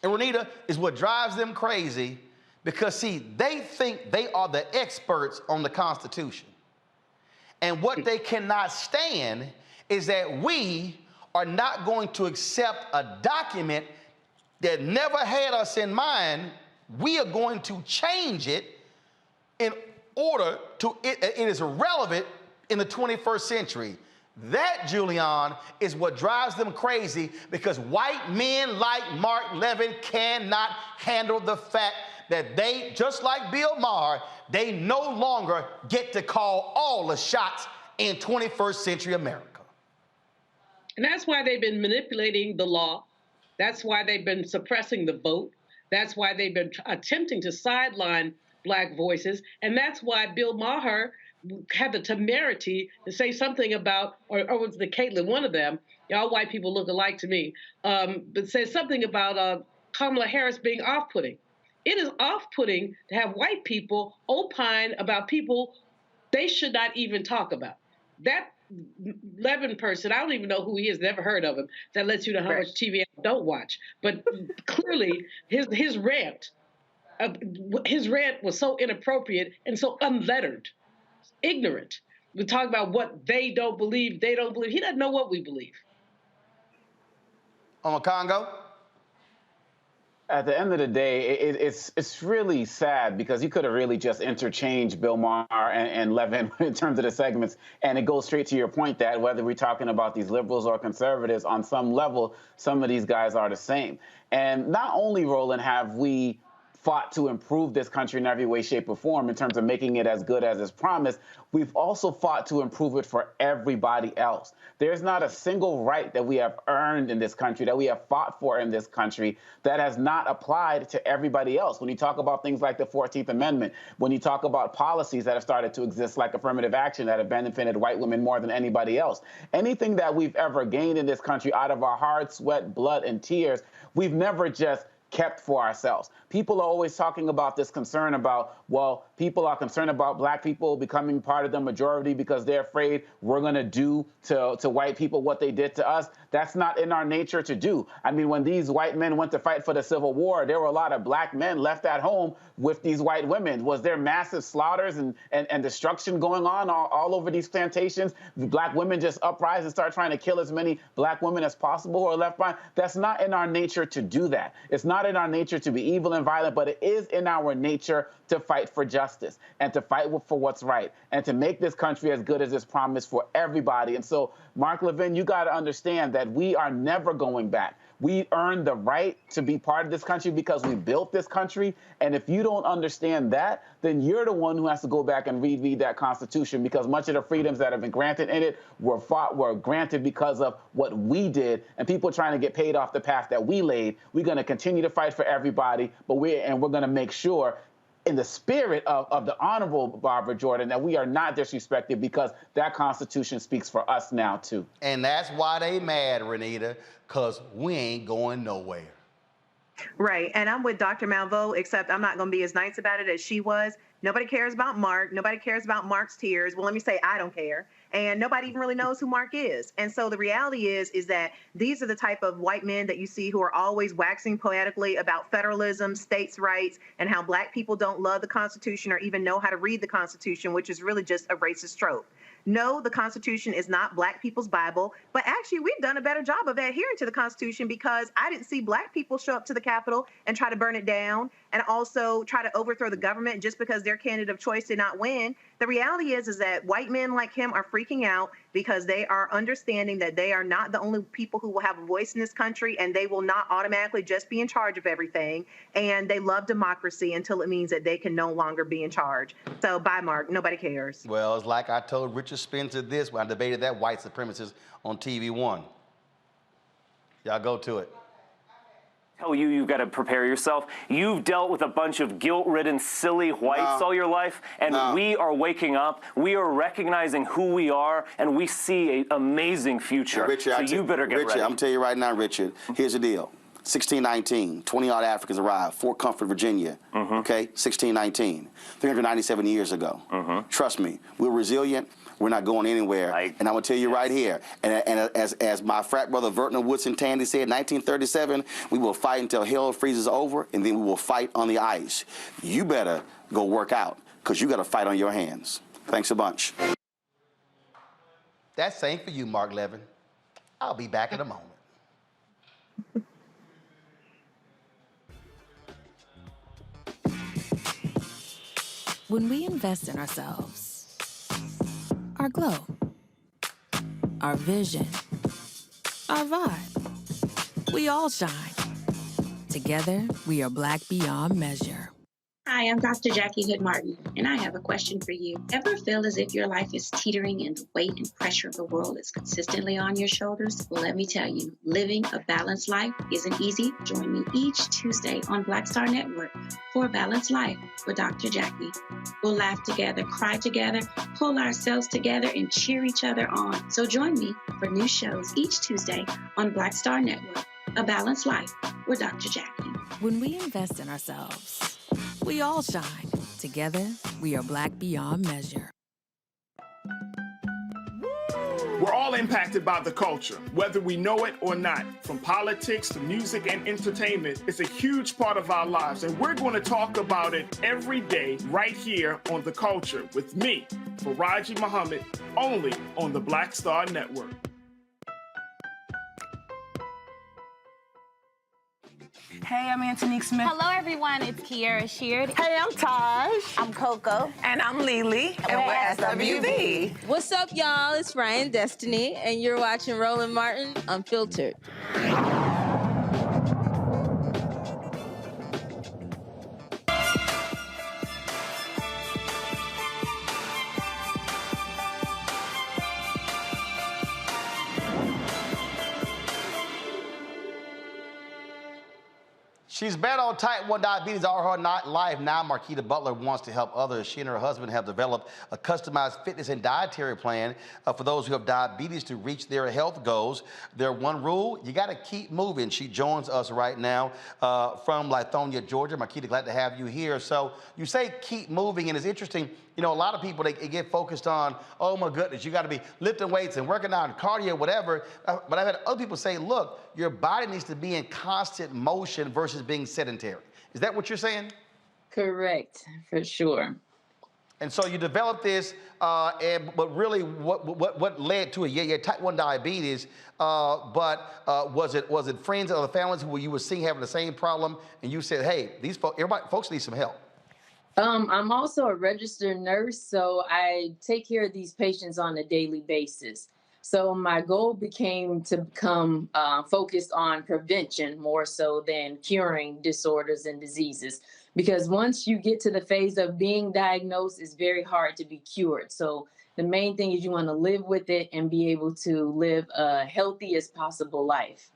and Renita, is what drives them crazy because, see, they think they are the experts on the Constitution. And what they cannot stand is that we are not going to accept a document that never had us in mind. We are going to change it in order to, it is relevant in the 21st century. That, Julian, is what drives them crazy because white men like Mark Levin cannot handle the fact that they, just like Bill Maher, they no longer get to call all the shots in 21st century America. And that's why they've been manipulating the law. That's why they've been suppressing the vote. That's why they've been attempting to sideline Black voices. And that's why Bill Maher had the temerity to say something about, or was the Caitlin, one of them, all white people look alike to me, but said something about Kamala Harris being off-putting. It is off-putting to have white people opine about people they should not even talk about. That Levin person, I don't even know who he is, never heard of him. That lets you know how much TV I don't watch. But clearly, his rant was so inappropriate and so unlettered, ignorant. We talk about what they don't believe. He doesn't know what we believe. Congo? At the end of the day, it's really sad because you could have really just interchanged Bill Maher and Levin in terms of the segments, and it goes straight to your point that whether we're talking about these liberals or conservatives, on some level, some of these guys are the same. And not only, Roland, have we fought to improve this country in every way, shape, or form in terms of making it as good as it's promised, we've also fought to improve it for everybody else. There's not a single right that we have earned in this country, that we have fought for in this country, that has not applied to everybody else. When you talk about things like the 14th Amendment, when you talk about policies that have started to exist like affirmative action that have benefited white women more than anybody else, anything that we've ever gained in this country out of our hard sweat, blood, and tears, we've never just kept for ourselves. People are always talking about this concern about, well, people are concerned about Black people becoming part of the majority because they're afraid we're going to do to white people what they did to us. That's not in our nature to do. I mean, when these white men went to fight for the Civil War, there were a lot of Black men left at home with these white women. Was there massive slaughters and destruction going on all over these plantations? Black women just uprise and start trying to kill as many Black women as possible who are left behind? That's not in our nature to do that. It's not in our nature to be evil and violent, but it is in our nature to fight for justice and to fight for what's right and to make this country as good as it's promised for everybody. And so, Mark Levin, you got to understand that we are never going back. We earned the right to be part of this country because we built this country. And if you don't understand that, then you're the one who has to go back and reread that Constitution, because much of the freedoms that have been granted in it were granted because of what we did, and people trying to get paid off the path that we laid. We're going to continue to fight for everybody, but we're going to make sure, in the spirit of the Honorable Barbara Jordan, that we are not disrespected, because that Constitution speaks for us now, too. And that's why they mad, Renita, because we ain't going nowhere. Right. And I'm with Dr. Malveaux, except I'm not going to be as nice about it as she was. Nobody cares about Mark. Nobody cares about Mark's tears. Well, let me say I don't care. And nobody even really knows who Mark is. And so the reality is that these are the type of white men that you see who are always waxing poetically about federalism, states' rights, and how Black people don't love the Constitution or even know how to read the Constitution, which is really just a racist trope. No, the Constitution is not Black people's Bible, but actually we've done a better job of adhering to the Constitution because I didn't see Black people show up to the Capitol and try to burn it down and also try to overthrow the government just because their candidate of choice did not win. The reality is that white men like him are freaking out because they are understanding that they are not the only people who will have a voice in this country, and they will not automatically just be in charge of everything. And they love democracy until it means that they can no longer be in charge. So bye, Mark. Nobody cares. Well, it's like I told Richard Spencer this when I debated that white supremacist on TV1. Y'all go to it. Tell you you've got to prepare yourself. You've dealt with a bunch of guilt-ridden, silly whites all your life, and we are waking up. We are recognizing who we are, and we see an amazing future. Hey, Richard, so you better get ready. I'm going to tell you right now, Richard, here's the deal. 1619, 20-odd Africans arrived, Fort Comfort, Virginia, okay? 1619, 397 years ago. Trust me, we're resilient. We're not going anywhere. And I'm going to tell you right here, and as my frat brother Vertner Woodson Tandy said in 1937, we will fight until hell freezes over, and then we will fight on the ice. You better go work out, because you got a fight on your hands. Thanks a bunch. That's same for you, Mark Levin. I'll be back in a moment. When we invest in ourselves, our glow, our vision, our vibe, we all shine. Together, we are Black beyond measure. Hi, I'm Dr. Jackie Hood Martin, and I have a question for you. Ever feel as if your life is teetering and the weight and pressure of the world is consistently on your shoulders? Well, let me tell you, living a balanced life isn't easy. Join me each Tuesday on Black Star Network for A Balanced Life with Dr. Jackie. We'll laugh together, cry together, pull ourselves together, and cheer each other on. So join me for new shows each Tuesday on Black Star Network, A Balanced Life with Dr. Jackie. When we invest in ourselves, we all shine. Together, we are Black beyond measure. We're all impacted by the culture, whether we know it or not. From politics to music and entertainment, it's a huge part of our lives, and we're going to talk about it every day right here on The Culture with me, Faraji Muhammad, only on the Black Star Network. Hey, I'm Antonique Smith. Hello, everyone. It's Kiara Sheard. Hey, I'm Taj. I'm Coco. And I'm Lily. And we're SWV. What's up, y'all? It's Ryan Destiny, and you're watching Roland Martin Unfiltered. She's battled type 1 diabetes all her life. Now, Marquita Butler wants to help others. She and her husband have developed a customized fitness and dietary plan for those who have diabetes to reach their health goals. Their one rule, you got to keep moving. She joins us right now from Lithonia, Georgia. Marquita, glad to have you here. So you say keep moving, and it's interesting. You know, a lot of people, they get focused on, oh my goodness, you got to be lifting weights and working out, cardio, whatever. But I've had other people say, look, your body needs to be in constant motion versus being sedentary. Is that what you're saying? Correct, for sure. And so you developed this, but really what led to it? Yeah, type 1 diabetes, but was it friends or the families who you were seeing having the same problem, and you said, hey, these folks need some help? I'm also a registered nurse, so I take care of these patients on a daily basis. So my goal became to become focused on prevention more so than curing disorders and diseases. Because once you get to the phase of being diagnosed, it's very hard to be cured. So the main thing is you want to live with it and be able to live a healthiest possible life.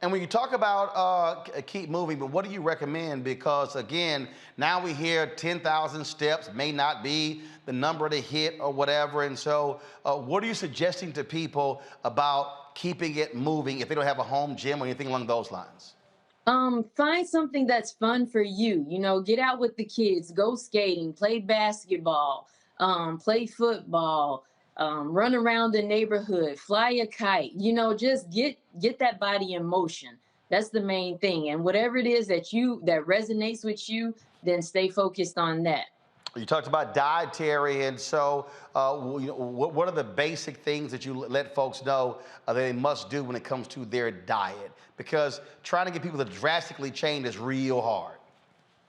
And when you talk about keep moving, but what do you recommend? Because again, now we hear 10,000 steps may not be the number to hit or whatever. And so what are you suggesting to people about keeping it moving if they don't have a home gym or anything along those lines? Find something that's fun for you. You know, get out with the kids, go skating, play basketball, play football, run around the neighborhood, fly a kite, you know, just get that body in motion. That's the main thing. And whatever it is that resonates with you, then stay focused on that. You talked about dietary, and so what are the basic things that you let folks know that they must do when it comes to their diet? Because trying to get people to drastically change is real hard.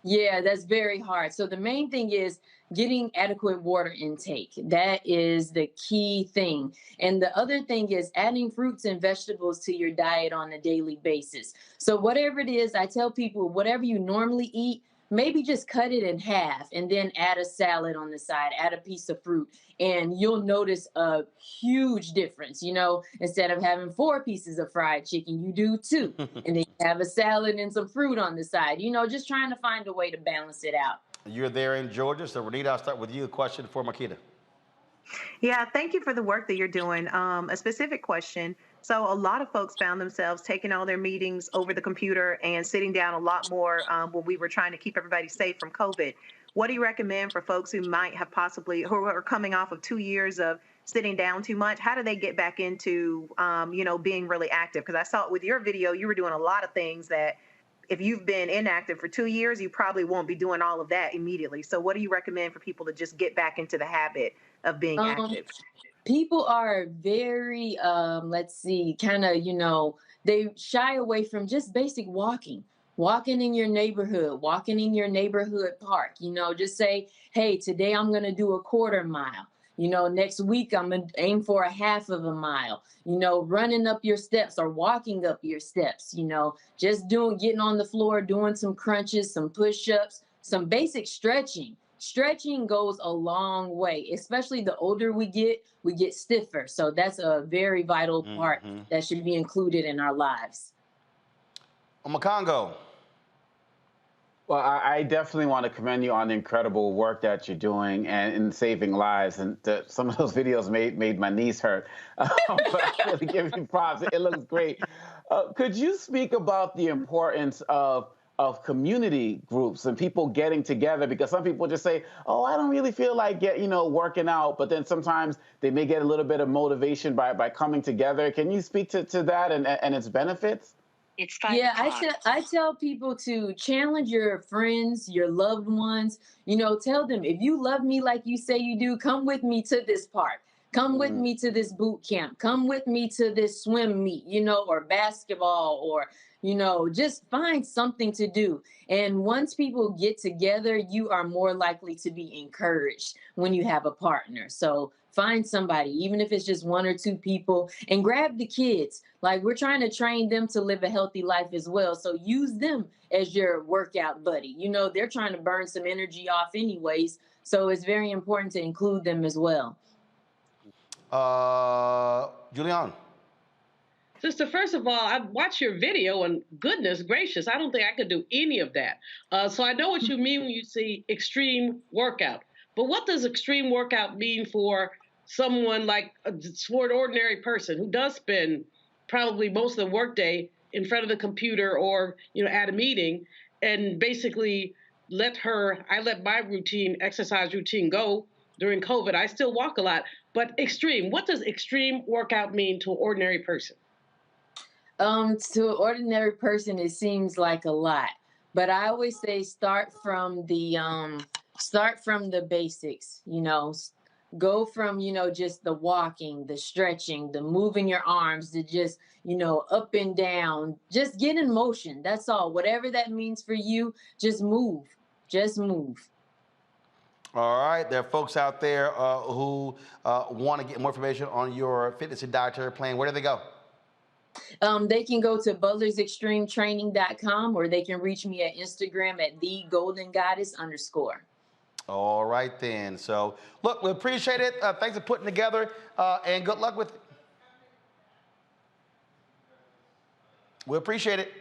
Yeah, that's very hard. So the main thing is getting adequate water intake. That is the key thing. And the other thing is adding fruits and vegetables to your diet on a daily basis. So whatever it is, I tell people, whatever you normally eat, maybe just cut it in half and then add a salad on the side, add a piece of fruit, and you'll notice a huge difference. You know, instead of having 4 pieces of fried chicken, you do 2, and then you have a salad and some fruit on the side. You know, just trying to find a way to balance it out. You're there in Georgia, so Renita, I'll start with you. A question for Makita. Yeah, thank you for the work that you're doing. A specific question. So a lot of folks found themselves taking all their meetings over the computer and sitting down a lot more when we were trying to keep everybody safe from COVID. What do you recommend for folks who might have who are coming off of 2 years of sitting down too much? How do they get back into, being really active? Because I saw it with your video, you were doing a lot of things that if you've been inactive for 2 years, you probably won't be doing all of that immediately. So what do you recommend for people to just get back into the habit of being active? People are very, they shy away from just basic walking in your neighborhood, walking in your neighborhood park. Just say, hey, today I'm going to do a 1/4 mile. Next week I'm going to aim for a 1/2 mile, running up your steps or walking up your steps, just getting on the floor, doing some crunches, some push-ups, some basic stretching. Stretching goes a long way, especially the older we get stiffer. So that's a very vital part that should be included in our lives. Makongo. Well, I definitely want to commend you on the incredible work that you're doing and in saving lives. And some of those videos made my knees hurt. But I really give you props. It looks great. Could you speak about the importance of community groups and people getting together? Because some people just say, oh, I don't really feel like working out. But then sometimes they may get a little bit of motivation by coming together. Can you speak to that and its benefits? It's fine. Yeah, I tell people to challenge your friends, your loved ones. Tell them, if you love me like you say you do, come with me to this park. Come with me to this boot camp. Come with me to this swim meet, or basketball, or, just find something to do. And once people get together, you are more likely to be encouraged when you have a partner. So find somebody, even if it's just 1 or 2 people, and grab the kids. Like, we're trying to train them to live a healthy life as well. So use them as your workout buddy. They're trying to burn some energy off anyways. So it's very important to include them as well. Julian. Sister, first of all, I watched your video, and goodness gracious, I don't think I could do any of that. So I know what you mean when you see extreme workout. But what does extreme workout mean for someone like for an ordinary person who does spend probably most of the workday in front of the computer or, at a meeting, and basically I let my exercise routine go during COVID. I still walk a lot, but extreme, what does extreme workout mean to an ordinary person? To an ordinary person, it seems like a lot, but I always say start from the basics, go from, just the walking, the stretching, the moving your arms, to just, up and down, just get in motion. That's all. Whatever that means for you, just move. All right. There are folks out there who want to get more information on your fitness and dietary plan. Where do they go? They can go to butlersextremetraining.com, or they can reach me at Instagram at @thegoldengoddess_. All right, then. So, look, we appreciate it. Thanks for putting together, and good luck with it. We appreciate it.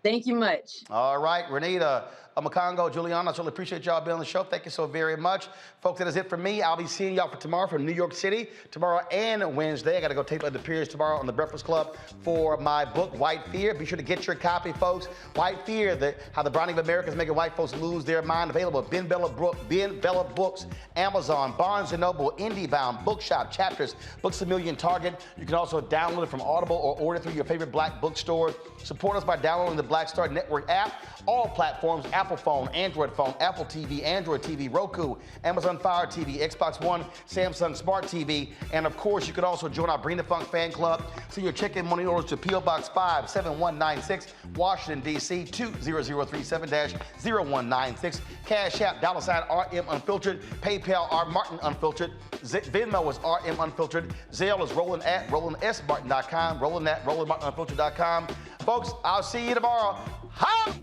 Thank you much. All right, Renita, Makongo, Juliana, I certainly appreciate y'all being on the show. Thank you so very much. Folks, that is it for me. I'll be seeing y'all for tomorrow from New York City, tomorrow and Wednesday. I got to go tape the appearance tomorrow on the Breakfast Club for my book, White Fear. Be sure to get your copy, folks. White Fear, how the browning of America is making white folks lose their mind. Available at Ben Bella Books, Amazon, Barnes & Noble, IndieBound, Bookshop, Chapters, Books A Million, Target. You can also download it from Audible or order through your favorite black bookstore. Support us by downloading the Black Black Star Network app. All platforms, Apple phone, Android phone, Apple TV, Android TV, Roku, Amazon Fire TV, Xbox One, Samsung Smart TV. And of course, you can also join our Bring the Funk fan club. Send your check-in money orders to P.O. Box 57196, Washington, D.C. 20037-0196. Cash App, $RM Unfiltered. PayPal, R Martin Unfiltered. Venmo is RM Unfiltered. Zelle is Roland@RolandSMartin.com. Roland@RolandMartinUnfiltered.com. Folks, I'll see you tomorrow. Holla!